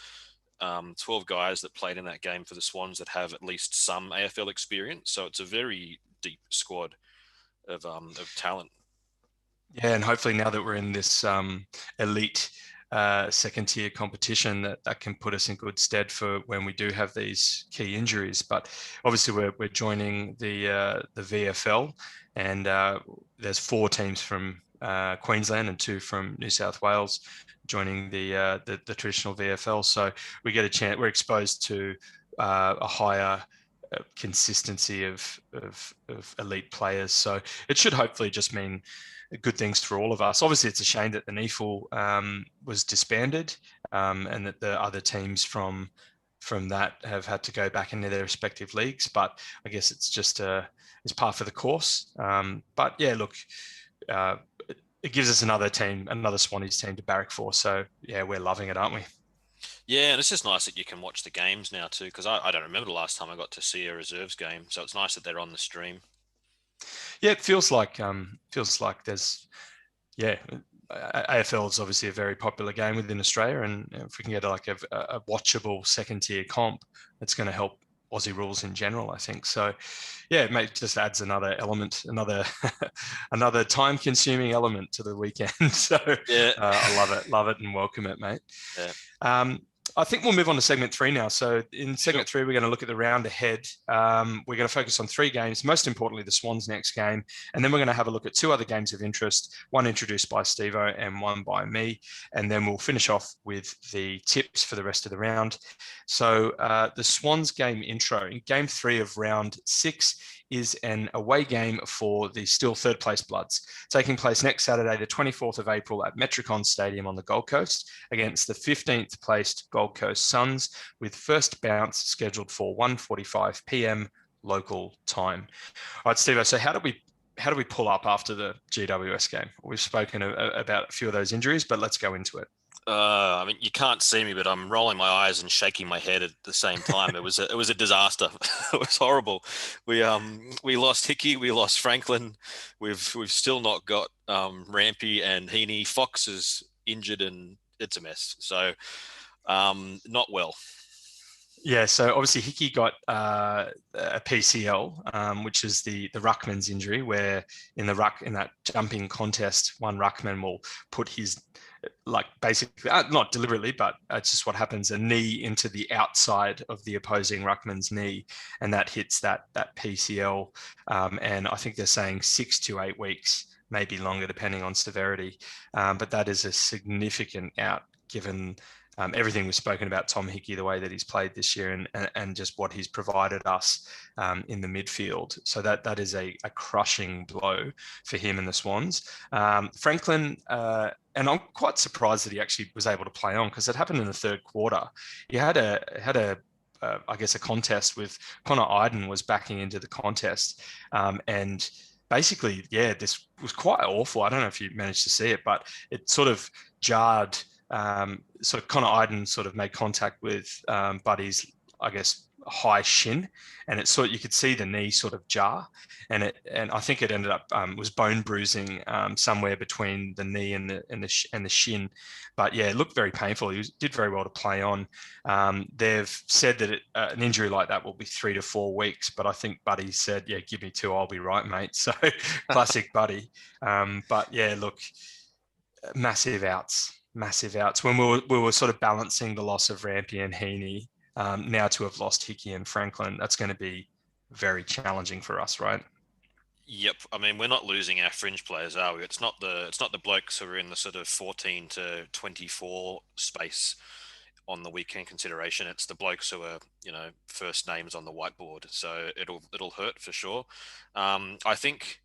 guys that played in that game for the Swans that have at least some AFL experience. So it's a very deep squad of talent. Yeah, and hopefully now that we're in this elite second tier competition, that can put us in good stead for when we do have these key injuries. But obviously we're joining the VFL, and there's 4 teams from Queensland and 2 from New South Wales joining the traditional VFL. So we get a chance. We're exposed to a higher consistency of elite players. So it should hopefully just mean good things for all of us. Obviously, it's a shame that the NEFL was disbanded, and that the other teams from that have had to go back into their respective leagues. But I guess it's just it's par for the course. But yeah, look, it gives us another team, another Swannies team to barrack for. So yeah, we're loving it, aren't we? Yeah, and it's just nice that you can watch the games now too, because I don't remember the last time I got to see a reserves game. So it's nice that they're on the stream. Yeah, it feels like there's yeah. AFL is obviously a very popular game within Australia, and if we can get like a watchable second tier comp, it's going to help Aussie rules in general, I think. So, yeah, it just adds another element, another time consuming element to the weekend. So, Yeah. I love it, and welcome it, mate. Yeah. I think we'll move on to segment 3 now. So in segment 3, we're going to look at the round ahead. We're going to focus on 3 games, most importantly, the Swans' next game. And then we're going to have a look at 2 other games of interest, one introduced by Stevo and one by me. And then we'll finish off with the tips for the rest of the round. So the Swans game intro in game 3 of round 6 is an away game for the still 3rd place Bloods, taking place next Saturday, the 24th of April at Metricon Stadium on the Gold Coast against the 15th placed Gold Coast Suns, with first bounce scheduled for 1:45 p.m. local time. All right, Steve, so how do we pull up after the GWS game? We've spoken about a few of those injuries, but let's go into it. I mean, you can't see me, but I'm rolling my eyes and shaking my head at the same time. It was a disaster. It was horrible. We lost Hickey, we lost Franklin. We've still not got Rampy and Heaney. Fox is injured and it's a mess. So not well. Yeah, so obviously Hickey got a PCL, which is the ruckman's injury, where in that jumping contest, one ruckman will put his, like, basically not deliberately, but it's just what happens, a knee into the outside of the opposing ruckman's knee, and that hits that PCL, and I think they're saying 6 to 8 weeks, maybe longer depending on severity, but that is a significant out given. Everything we've spoken about Tom Hickey, the way that he's played this year, and just what he's provided us in the midfield. So that is a crushing blow for him and the Swans. Franklin, and I'm quite surprised that he actually was able to play on, because it happened in the 3rd quarter. He had I guess a contest with Connor Iden was backing into the contest, and basically, yeah, this was quite awful. I don't know if you managed to see it, but it sort of jarred sort of Connor Iden sort of made contact with Buddy's, I guess, high shin, and it's sort you could see the knee sort of jar, and I think it ended up was bone bruising somewhere between the knee and the shin, but yeah, it looked very painful. He did very well to play on. They've said that an injury like that will be 3 to 4 weeks, but I think Buddy said, yeah, give me 2, I'll be right, mate. So classic Buddy. But yeah, look, massive outs. When we were sort of balancing the loss of Rampy and Heaney, now to have lost Hickey and Franklin, that's going to be very challenging for us, right? Yep. I mean, we're not losing our fringe players, are we? It's not the blokes who are in the sort of 14 to 24 space on the weekend consideration. It's the blokes who are, first names on the whiteboard. So it'll hurt for sure. I think.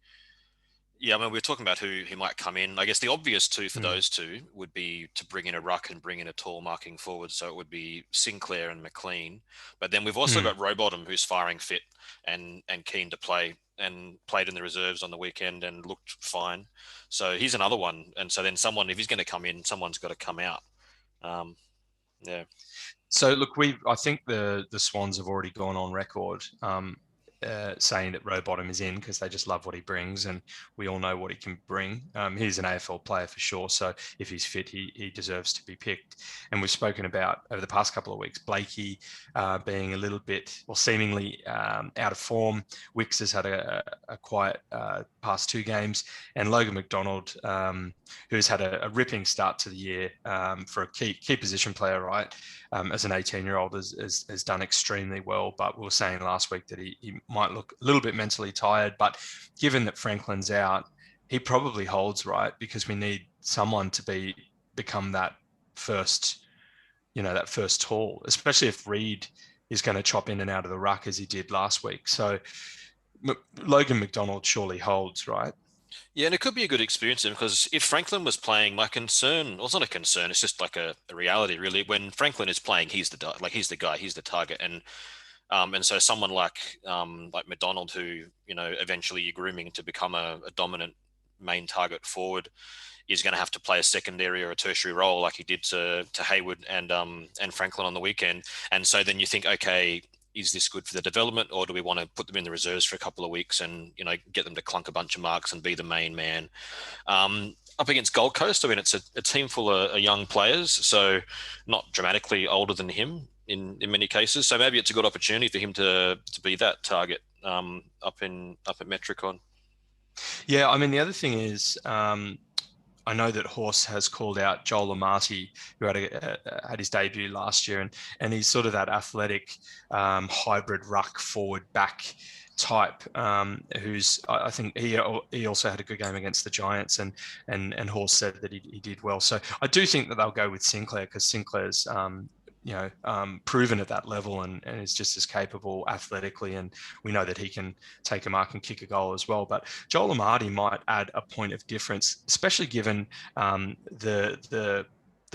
Yeah, I mean, we're talking about who might come in. I guess the obvious two for those two would be to bring in a ruck and bring in a tall marking forward. So it would be Sinclair and McLean. But then we've also got Rowbottom, who's firing fit and keen to play, and played in the reserves on the weekend and looked fine. So he's another one. And so then someone, if he's going to come in, someone's got to come out. Yeah. So look, I think the Swans have already gone on record saying that Rowbottom is in because they just love what he brings, and we all know what he can bring. He's an AFL player for sure, so if he's fit, he deserves to be picked. And we've spoken about over the past couple of weeks, Blakey being a little bit, or seemingly out of form. Wicks has had a quiet past 2 games, and Logan McDonald, who's had a ripping start to the year for a key position player, right? As an 18-year-old has done extremely well, but we were saying last week that he might look a little bit mentally tired, but given that Franklin's out, he probably holds, right? Because we need someone to become that first tall, especially if Reed is going to chop in and out of the ruck as he did last week. So Logan McDonald surely holds, right? Yeah, and it could be a good experience because if Franklin was playing, my concern, well, it's not a concern, it's just like a reality, really. When Franklin is playing, he's the guy, he's the target, and so someone like McDonald, who eventually you're grooming to become a dominant main target forward, is going to have to play a secondary or a tertiary role like he did to Hayward and Franklin on the weekend. And so then you think, okay, is this good for the development, or do we want to put them in the reserves for a couple of weeks and get them to clunk a bunch of marks and be the main man? Up against Gold Coast, I mean, it's a team full of young players, so not dramatically older than him in many cases. So maybe it's a good opportunity for him to be that target up at Metricon. Yeah, I mean, the other thing is, I know that Horse has called out Joel Amati, who had his debut last year, and he's sort of that athletic hybrid ruck forward back type, who's, I think he also had a good game against the Giants, and Horse said that he did well. So I do think that they'll go with Sinclair because Sinclair's proven at that level and is just as capable athletically, and we know that he can take a mark and kick a goal as well. But Joel Amati might add a point of difference, especially given the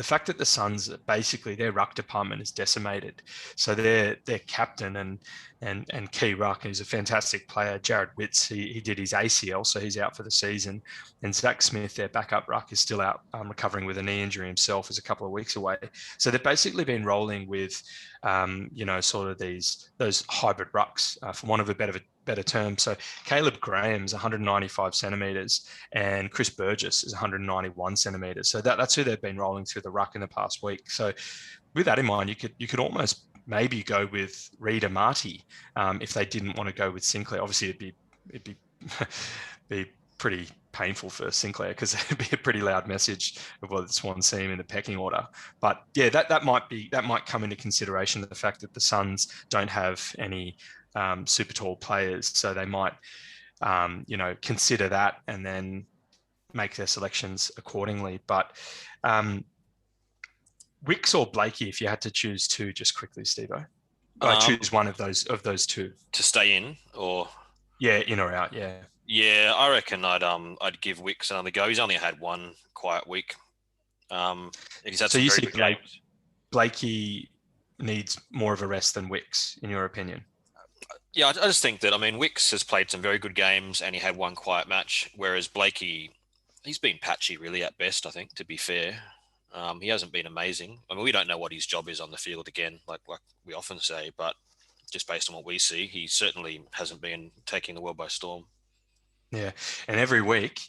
fact that the Suns, basically their ruck department is decimated. So their captain and key ruck, who's a fantastic player, Jared Witts, he did his ACL, so he's out for the season. And Zach Smith, their backup ruck, is still out recovering with a knee injury himself, is a couple of weeks away. So they've basically been rolling with, sort of those hybrid rucks, for want of a better term. So Caleb Graham's 195 centimeters and Chris Burgess is 191 centimeters. So that's who they've been rolling through the ruck in the past week. So with that in mind, you could almost maybe go with Reed Amati if they didn't want to go with Sinclair. Obviously, it'd be pretty painful for Sinclair because it'd be a pretty loud message of what the Swans see him in the pecking order. But yeah, that might come into consideration, the fact that the Suns don't have any super tall players, so they might consider that and then make their selections accordingly. But Wicks or Blakey, if you had to choose two, just quickly, Stevo. Choose one of those two to stay in, or in or out. Yeah, I reckon I'd give Wicks another go. He's only had one quiet week. He's had so you see games. Blakey needs more of a rest than Wicks, in your opinion? Yeah, I just think that, Wicks has played some very good games and he had one quiet match, whereas Blakey, he's been patchy really at best, I think, to be fair. He hasn't been amazing. I mean, we don't know what his job is on the field again, like we often say, but just based on what we see, he certainly hasn't been taking the world by storm. Yeah, and every week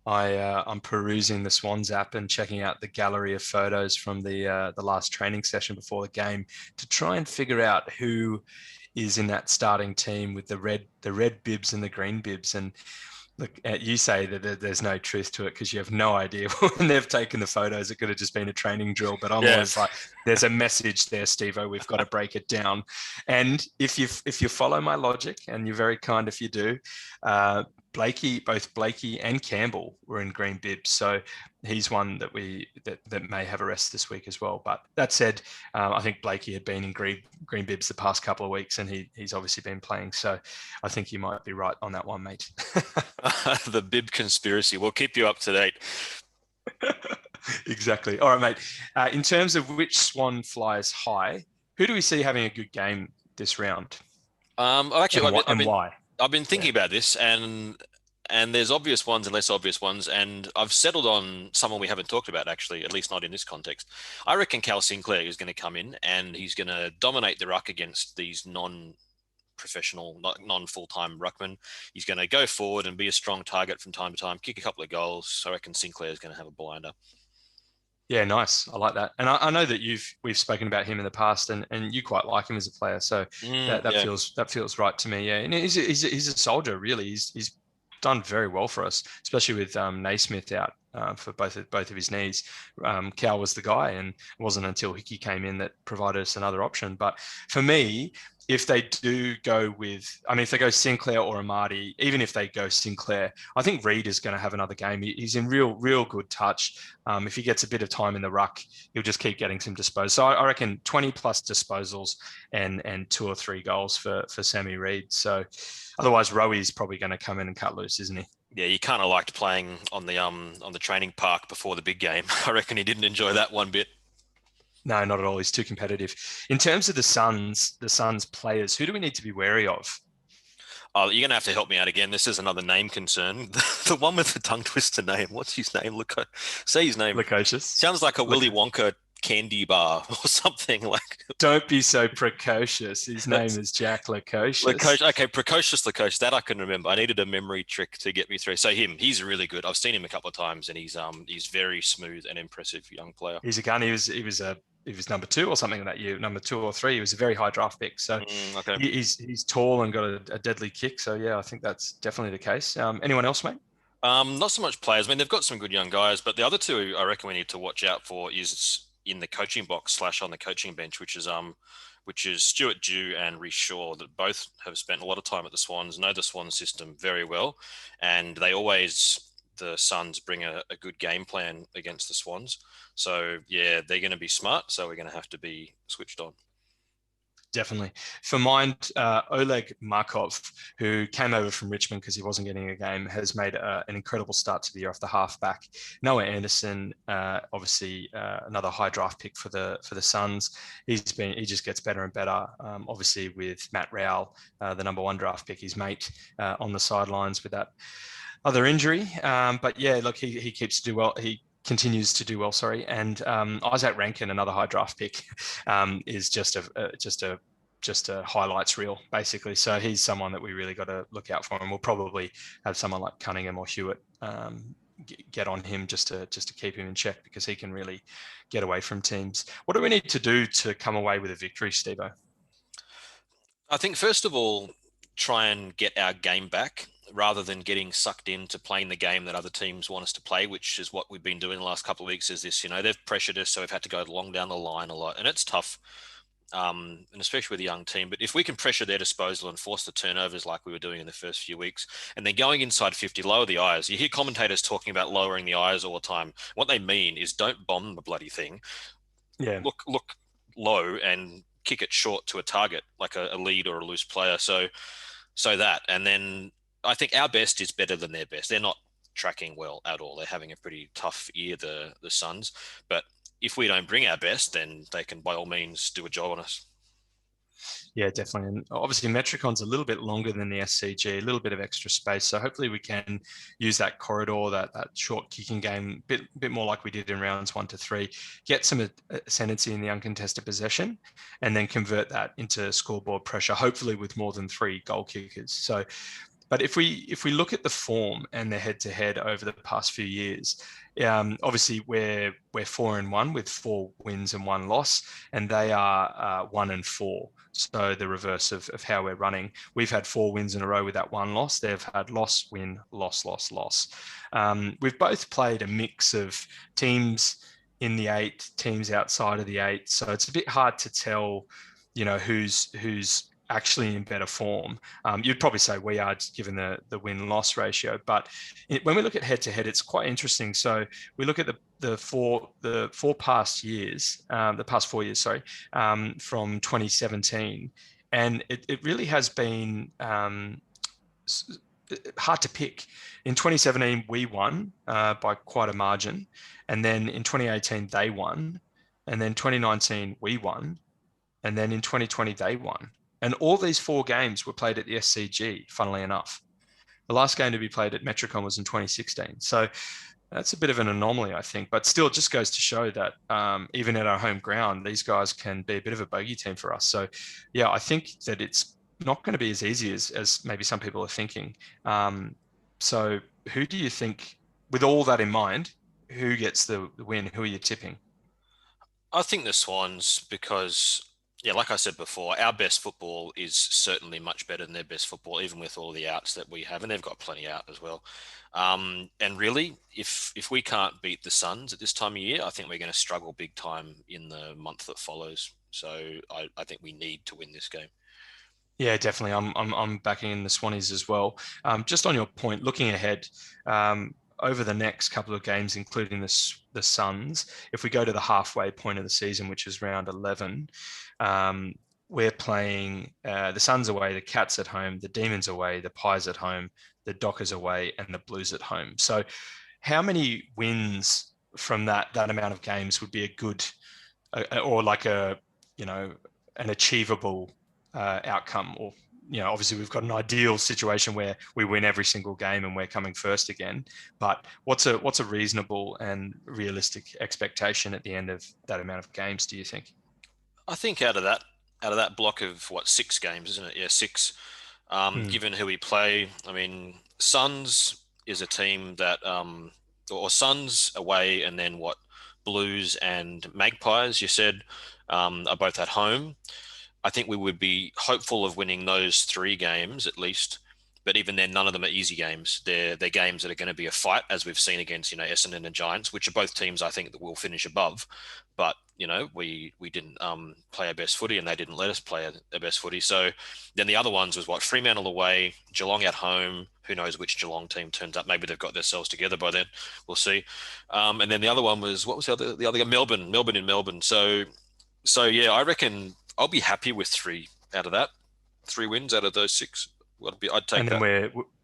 I'm perusing the Swans app and checking out the gallery of photos from the last training session before the game to try and figure out who is in that starting team with the red bibs and the green bibs. And look, you say that there's no truth to it because you have no idea when they've taken the photos. It could have just been a training drill, but I'm Yeah. always like, there's a message there, Stevo. We've got to break it down. And if you follow my logic, and you're very kind if you do, both Blakey and Campbell were in green bibs, so he's one that may have a rest this week as well. But that said, I think Blakey had been in green bibs the past couple of weeks, and he's obviously been playing. So I think you might be right on that one, mate. The bib conspiracy. We'll keep you up to date. Exactly. All right, mate. In terms of which Swan flies high, who do we see having a good game this round? Why? Why? I've been thinking about this, and there's obvious ones and less obvious ones, and I've settled on someone we haven't talked about, actually, at least not in this context. I reckon Cal Sinclair is going to come in and he's going to dominate the ruck against these non-professional, non-full-time ruckmen. He's going to go forward and be a strong target from time to time, kick a couple of goals. I reckon Sinclair is going to have a blinder. Yeah, nice. I like that. And I know that we've spoken about him in the past, and you quite like him as a player. So that feels right to me. Yeah, and he's a soldier, really. He's done very well for us, especially with Naismith out for both of his knees. Cal was the guy, and it wasn't until Hickey came in that provided us another option. But for me, if they do go with, I mean, if they go Sinclair or Amati, even if they go Sinclair, I think Reid is going to have another game. He's in real good touch. If he gets a bit of time in the ruck, he'll just keep getting some disposals. So I reckon 20 plus disposals and 2 or 3 goals for Sammy Reid. So otherwise, Rowi's probably going to come in and cut loose, isn't he? Yeah, he kind of liked playing on the training park before the big game. I reckon he didn't enjoy that one bit. No, not at all. He's too competitive. In terms of the Suns players, who do we need to be wary of? Oh, you're going to have to help me out again. This is another name concern. The one with the tongue twister name. What's his name? Say his name. Lukosius. Sounds like a Willy Wonka candy bar or something. Like. Don't be so precocious. His name is Jack Lukosius. Okay, precocious Lukosius. That I can remember. I needed a memory trick to get me through. So he's really good. I've seen him a couple of times, and he's very smooth and impressive young player. He's a gun. He was number 2 or something that year, number 2 or 3. He was a very high draft pick. So okay. he's tall and got a deadly kick. So yeah, I think that's definitely the case. Anyone else, mate? Not so much players. I mean, they've got some good young guys, but the other two I reckon we need to watch out for is in the coaching box / on the coaching bench, which is Stuart Dew and Rhys Shaw, that both have spent a lot of time at the Swans, know the Swans system very well, and the Suns bring a good game plan against the Swans. So yeah, they're going to be smart. So we're going to have to be switched on. Definitely. For mine, Oleg Markov, who came over from Richmond because he wasn't getting a game, has made an incredible start to the year off the halfback. Noah Anderson, obviously another high draft pick for the Suns. He just gets better and better. Obviously with Matt Rowell, the number 1 draft pick, his mate on the sidelines with that other injury. But yeah, look, he keeps to do well. He continues to do well, sorry. And Isaac Rankin, another high draft pick, is just a highlights reel, basically. So he's someone that we really got to look out for, and we'll probably have someone like Cunningham or Hewitt get on him just to keep him in check, because he can really get away from teams. What do we need to do to come away with a victory, Stevo? I think first of all, try and get our game back, rather than getting sucked into playing the game that other teams want us to play, which is what we've been doing the last couple of weeks. Is this, they've pressured us, so we've had to go long down the line a lot, and it's tough, and especially with a young team. But if we can pressure their disposal and force the turnovers like we were doing in the first few weeks, and then going inside 50, lower the eyes. You hear commentators talking about lowering the eyes all the time. What they mean is don't bomb the bloody thing. Yeah. Look low and kick it short to a target, like a lead or a loose player. So that, and then I think our best is better than their best. They're not tracking well at all. They're having a pretty tough year, the Suns. But if we don't bring our best, then they can, by all means, do a job on us. Yeah, definitely. And obviously Metricon's a little bit longer than the SCG, a little bit of extra space. So hopefully we can use that corridor, that short kicking game, bit more like we did in rounds 1 to 3, get some ascendancy in the uncontested possession, and then convert that into scoreboard pressure, hopefully with more than 3 goal kickers. So, but if we look at the form and the head-to-head over the past few years, obviously we're 4-1 with 4 wins and 1 loss, and they are 1-4. So the reverse of how we're running. We've had 4 wins in a row with that 1 loss. They've had loss, win, loss, loss, loss. We've both played a mix of teams in the 8, teams outside of the 8. So it's a bit hard to tell, who's actually in better form. You'd probably say we are, given the win-loss ratio. But when we look at head-to-head, it's quite interesting. So we look at the past 4 years, from 2017, and it really has been hard to pick. In 2017, we won by quite a margin, and then in 2018 they won, and then 2019 we won, and then in 2020 they won. And all these 4 games were played at the SCG, funnily enough. The last game to be played at Metricon was in 2016. So that's a bit of an anomaly, I think. But still, it just goes to show that even at our home ground, these guys can be a bit of a bogey team for us. So, yeah, I think that it's not going to be as easy as maybe some people are thinking. So who do you think, with all that in mind, who gets the win? Who are you tipping? I think the Swans, because, yeah, like I said before, our best football is certainly much better than their best football, even with all the outs that we have, and they've got plenty out as well. And really, if we can't beat the Suns at this time of year, I think we're going to struggle big time in the month that follows. So I think we need to win this game. Yeah, definitely. I'm backing in the Swannies as well. Just on your point, looking ahead, over the next couple of games, including the Suns, if we go to the halfway point of the season, which is round 11, we're playing the Suns away, the Cats at home, the Demons away, the Pies at home, the Dockers away, and the Blues at home. So how many wins from that amount of games would be a good, or like an achievable outcome? Or, obviously we've got an ideal situation where we win every single game and we're coming first again. But what's a reasonable and realistic expectation at the end of that amount of games, do you think? I think out of that block of 6 games, isn't it? Yeah, 6. Given who we play, I mean, Suns is a team that, or Suns away, and then Blues and Magpies, you said, are both at home. I think we would be hopeful of winning those 3 games at least. But even then, none of them are easy games. They're games that are going to be a fight, as we've seen against, Essendon and Giants, which are both teams I think that will finish above. But, we didn't play our best footy, and they didn't let us play our best footy. So then the other ones was Fremantle away, Geelong at home. Who knows which Geelong team turns up? Maybe they've got themselves together by then. We'll see. And then the other one was, what was the other Melbourne in Melbourne. So yeah, I reckon I'll be happy with 3 out of that. 3 wins out of those 6. I'd take that. And then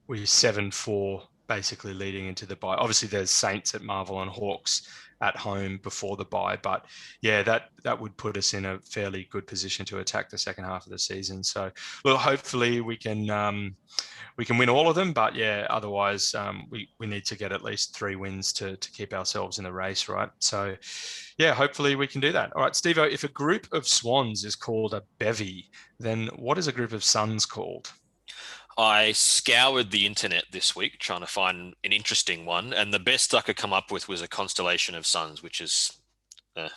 we're 7-4 basically leading into the bye. Obviously there's Saints at Marvel and Hawks at home before the bye, but yeah, that would put us in a fairly good position to attack the second half of the season. So, well, hopefully we can win all of them, but yeah, otherwise we need to get at least 3 wins to keep ourselves in the race, right? So yeah, hopefully we can do that. All right, Stevo, if a group of Swans is called a bevy, then what is a group of Suns called? I scoured the internet this week trying to find an interesting one, and the best I could come up with was a constellation of suns, which is that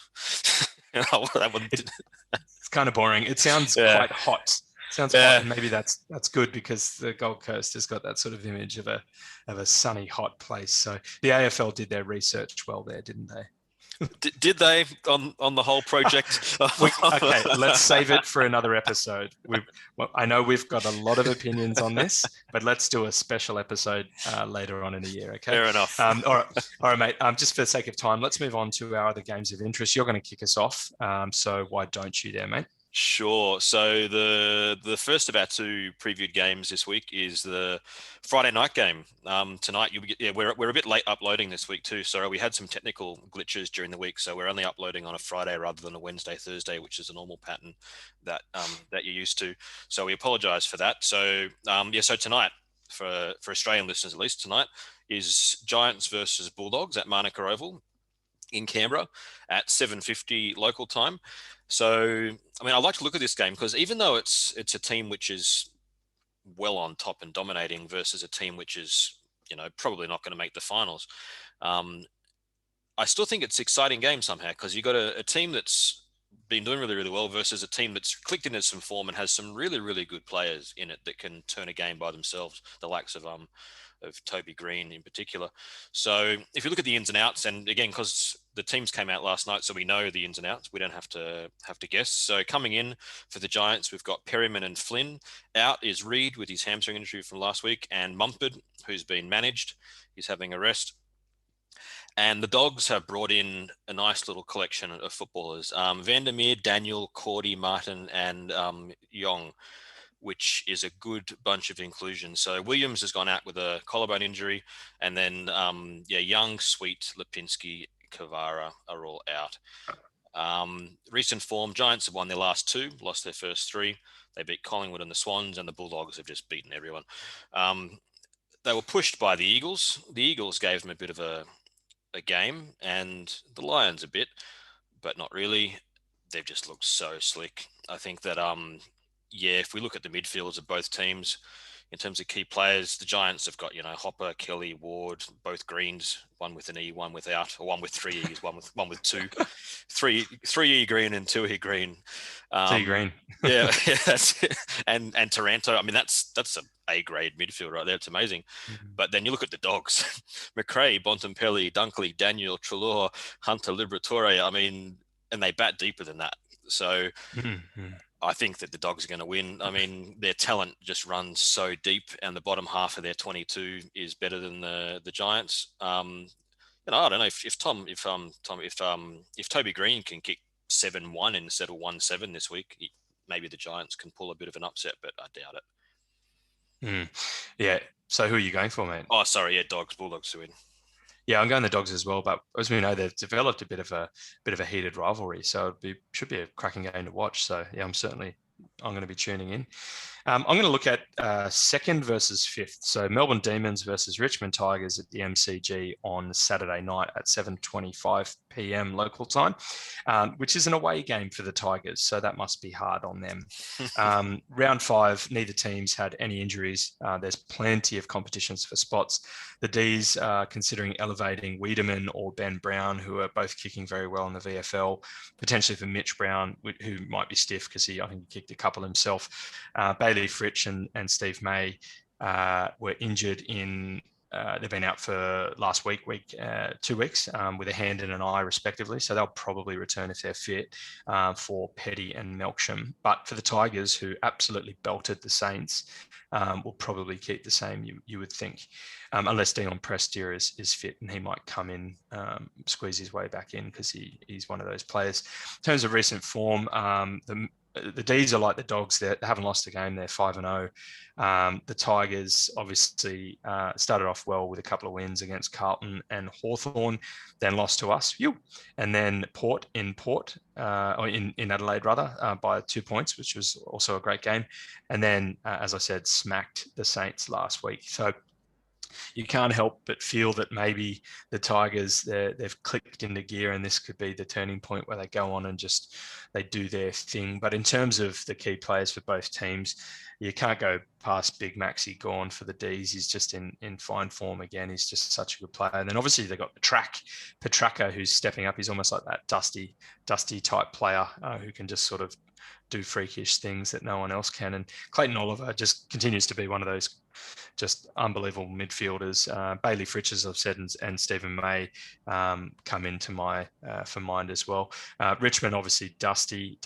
one. It's kind of boring. It sounds quite hot. Hot, and maybe that's good because the Gold Coast has got that sort of image of a sunny, hot place. So the AFL did their research well there, didn't they? Did they on the whole project? Okay, let's save it for another episode. I know we've got a lot of opinions on this, but let's do a special episode later on in the year. Okay, fair enough. All right, mate. Just for the sake of time, let's move on to our other games of interest. You're going to kick us off, so why don't you, there, mate? Sure. So the first of our two previewed games this week is the Friday night game. Tonight you'll be, yeah, we're a bit late uploading this week too. Sorry, we had some technical glitches during the week, so we're only uploading on a Friday rather than a Wednesday, Thursday, which is a normal pattern that that you're used to. So we apologise for that. So so tonight for Australian listeners at least tonight is Giants versus Bulldogs at Manuka Oval in Canberra at 7:50 local time. So, I mean, I like to look at this game because even though it's a team which is well on top and dominating versus a team which is, probably not going to make the finals, um, I still think it's an exciting game somehow because you've got a team that's been doing really, really well versus a team that's clicked into some form and has some really, really good players in it that can turn a game by themselves, the likes of Toby Green in particular. So if you look at the ins and outs, and again, because the teams came out last night, so we know the ins and outs, we don't have to guess. So coming in for the Giants, we've got Perryman and Flynn. Out is Reed with his hamstring injury from last week, and Mumford, who's been managed. He's having a rest. And the Dogs have brought in a nice little collection of footballers. Vandermeer, Daniel, Cordy, Martin, and Yong, which is a good bunch of inclusion. So Williams has gone out with a collarbone injury. And then, Young, Sweet, Lipinski, Kavara are all out. Recent form, Giants have won their last two, lost their first three. They beat Collingwood and the Swans, and the Bulldogs have just beaten everyone. They were pushed by the Eagles. The Eagles gave them a bit of a game, and the Lions a bit, but not really. They've just looked so slick. I think that if we look at the midfielders of both teams in terms of key players, the Giants have got Hopper, Kelly, Ward, both Greens, one with an E, one without, or one with three E's, one with two, three E Green and two E Green. T Green. yeah, that's it. And Taranto. I mean, that's a grade midfield right there. It's amazing. Mm-hmm. But then you look at the Dogs: McRae, Bontempelli, Dunkley, Daniel, Trelaw, Hunter, Liberatore. I mean, and they bat deeper than that. So I think that the Dogs are going to win. I mean, their talent just runs so deep, and the bottom half of their 22 is better than the Giants. I don't know if Toby Green can kick 7-1 instead of 1-7 this week, maybe the Giants can pull a bit of an upset, but I doubt it. Yeah. So who are you going for, mate? Oh, sorry. Yeah, Bulldogs to win. Yeah, I'm going the Dogs as well. But as we know, they've developed a bit of a heated rivalry, so should be a cracking game to watch. So yeah, I'm going to be tuning in. I'm going to look at second versus fifth. So Melbourne Demons versus Richmond Tigers at the MCG on Saturday night at 7:25 p.m. local time, which is an away game for the Tigers. So that must be hard on them. Round 5, neither teams had any injuries. There's plenty of competitions for spots. The D's are considering elevating Wiedemann or Ben Brown, who are both kicking very well in the VFL, potentially for Mitch Brown, who might be stiff because I think he kicked a couple himself. Bailey Fritsch and Steve May were injured they've been out for last 2 weeks with a hand and an eye respectively. So they'll probably return if they're fit for Petty and Melksham. But for the Tigers, who absolutely belted the Saints, will probably keep the same, you would think, unless Dion Prestia is fit, and he might come in, squeeze his way back in because he's one of those players. In terms of recent form, the D's are like the Dogs. They haven't lost a game. They're 5-0. The Tigers obviously started off well with a couple of wins against Carlton and Hawthorn, then lost to us. And then Port in Adelaide rather, by 2 points, which was also a great game. And then, as I said, smacked the Saints last week. So you can't help but feel that maybe the Tigers, they've clicked into gear, and this could be the turning point where they go on and just they do their thing. But in terms of the key players for both teams, you can't go past Big Maxi Gawn for the D's. He's just in fine form again. He's just such a good player. And then obviously they've got Petracca, who's stepping up. He's almost like that dusty type player who can just sort of do freakish things that no one else can. And Clayton Oliver just continues to be one of those just unbelievable midfielders. Bailey Fritsch, as I've said, and Stephen May come into my for mind as well. Richmond, obviously, Dusty.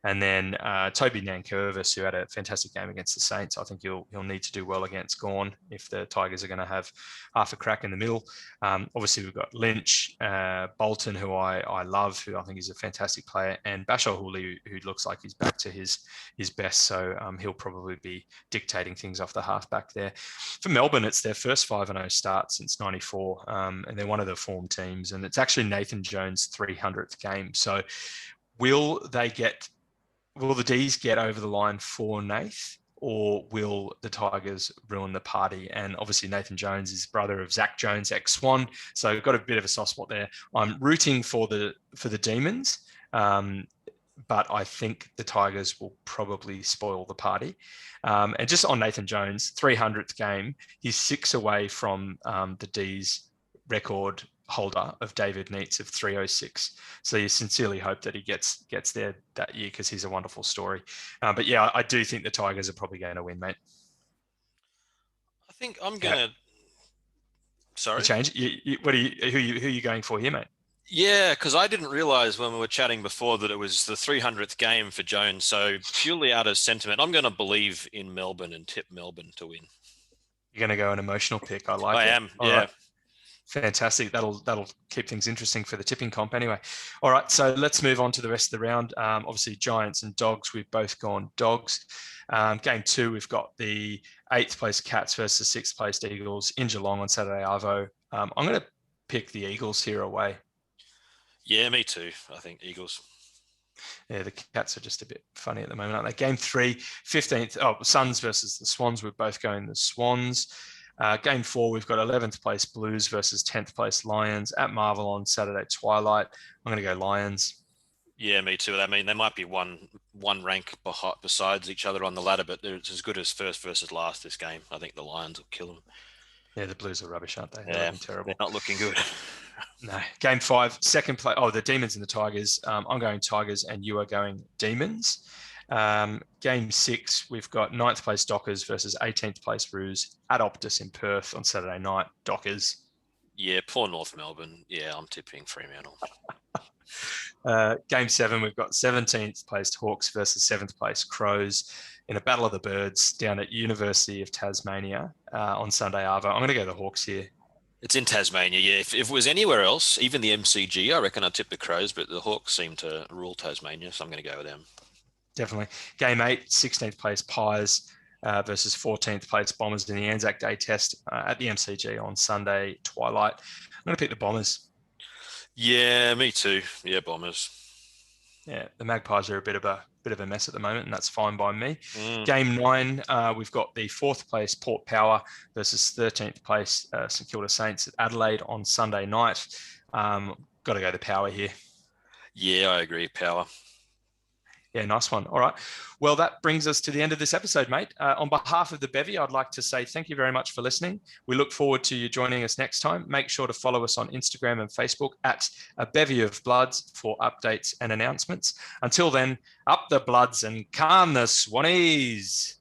And then Toby Nankervis, who had a fantastic game against the Saints. I think he'll need to do well against Gawn if the Tigers are going to have half a crack in the middle. Obviously, we've got Lynch, Bolton, who I love, who I think is a fantastic player, and Bashar Hooley, who looks like he's back to his best. So he'll probably be dictating things off the halfback there. For Melbourne, it's their first 5-0 start since '94, and they're one of the form teams. And it's actually Nathan Jones' 300th game. So will the D's get over the line for Nath, or will the Tigers ruin the party? And obviously Nathan Jones is brother of Zach Jones, ex-Swan. So got a bit of a soft spot there. I'm rooting for the Demons. But I think the Tigers will probably spoil the party. And just on Nathan Jones, 300th game, he's 6 away from the D's record holder of David Neitz of 306. So you sincerely hope that he gets there that year, because he's a wonderful story. But yeah, I do think the Tigers are probably going to win, mate. I think I'm going to... Sorry? Change. Who are you going for here, mate? Yeah, because I didn't realise when we were chatting before that it was the 300th game for Jones. So purely out of sentiment, I'm going to believe in Melbourne and tip Melbourne to win. You're going to go an emotional pick. I like it. I am, All yeah. Right. Fantastic. That'll keep things interesting for the tipping comp anyway. All right, so let's move on to the rest of the round. Obviously, Giants and Dogs, we've both gone Dogs. Game 2, we've got the 8th place Cats versus 6th place Eagles in Geelong on Saturday Arvo. I'm going to pick the Eagles here away. Yeah, me too. I think Eagles. Yeah, the Cats are just a bit funny at the moment, aren't they? Game 3, 15th, Suns versus the Swans. We're both going the Swans. Game 4, we've got 11th place Blues versus 10th place Lions at Marvel on Saturday twilight. I'm going to go Lions. Yeah, me too. I mean, they might be one rank besides each other on the ladder, but they're as good as first versus last this game. I think the Lions will kill them. Yeah, the Blues are rubbish, aren't they? They're terrible. They're not looking good. No. Game 5, second play. Oh, the Demons and the Tigers. I'm going Tigers and you are going Demons. Game 6, we've got 9th place Dockers versus 18th place Roos at Optus in Perth on Saturday night. Dockers. Yeah, poor North Melbourne. Yeah, I'm tipping Fremantle. Game 7, we've got 17th placed Hawks versus 7th place Crows in a battle of the birds down at University of Tasmania on Sunday Arvo. I'm going to go the Hawks here. It's in Tasmania, yeah. If it was anywhere else, even the MCG, I reckon I'd tip the Crows, but the Hawks seem to rule Tasmania, so I'm going to go with them. Definitely. Game 8, 16th place Pies versus 14th place Bombers in the Anzac Day test at the MCG on Sunday twilight. I'm going to pick the Bombers. Yeah, me too. Yeah, Bombers. Yeah, the Magpies are a bit of a mess at the moment, and that's fine by me. Game 9, we've got the 4th place Port Power versus 13th place St Kilda Saints at Adelaide on Sunday night. Got to go the Power here. Yeah, I agree. Power. Yeah, nice one. All right. Well, that brings us to the end of this episode, mate. On behalf of the Bevy, I'd like to say thank you very much for listening. We look forward to you joining us next time. Make sure to follow us on Instagram and Facebook at A Bevy of Bloods for updates and announcements. Until then, up the Bloods and calm the Swannies.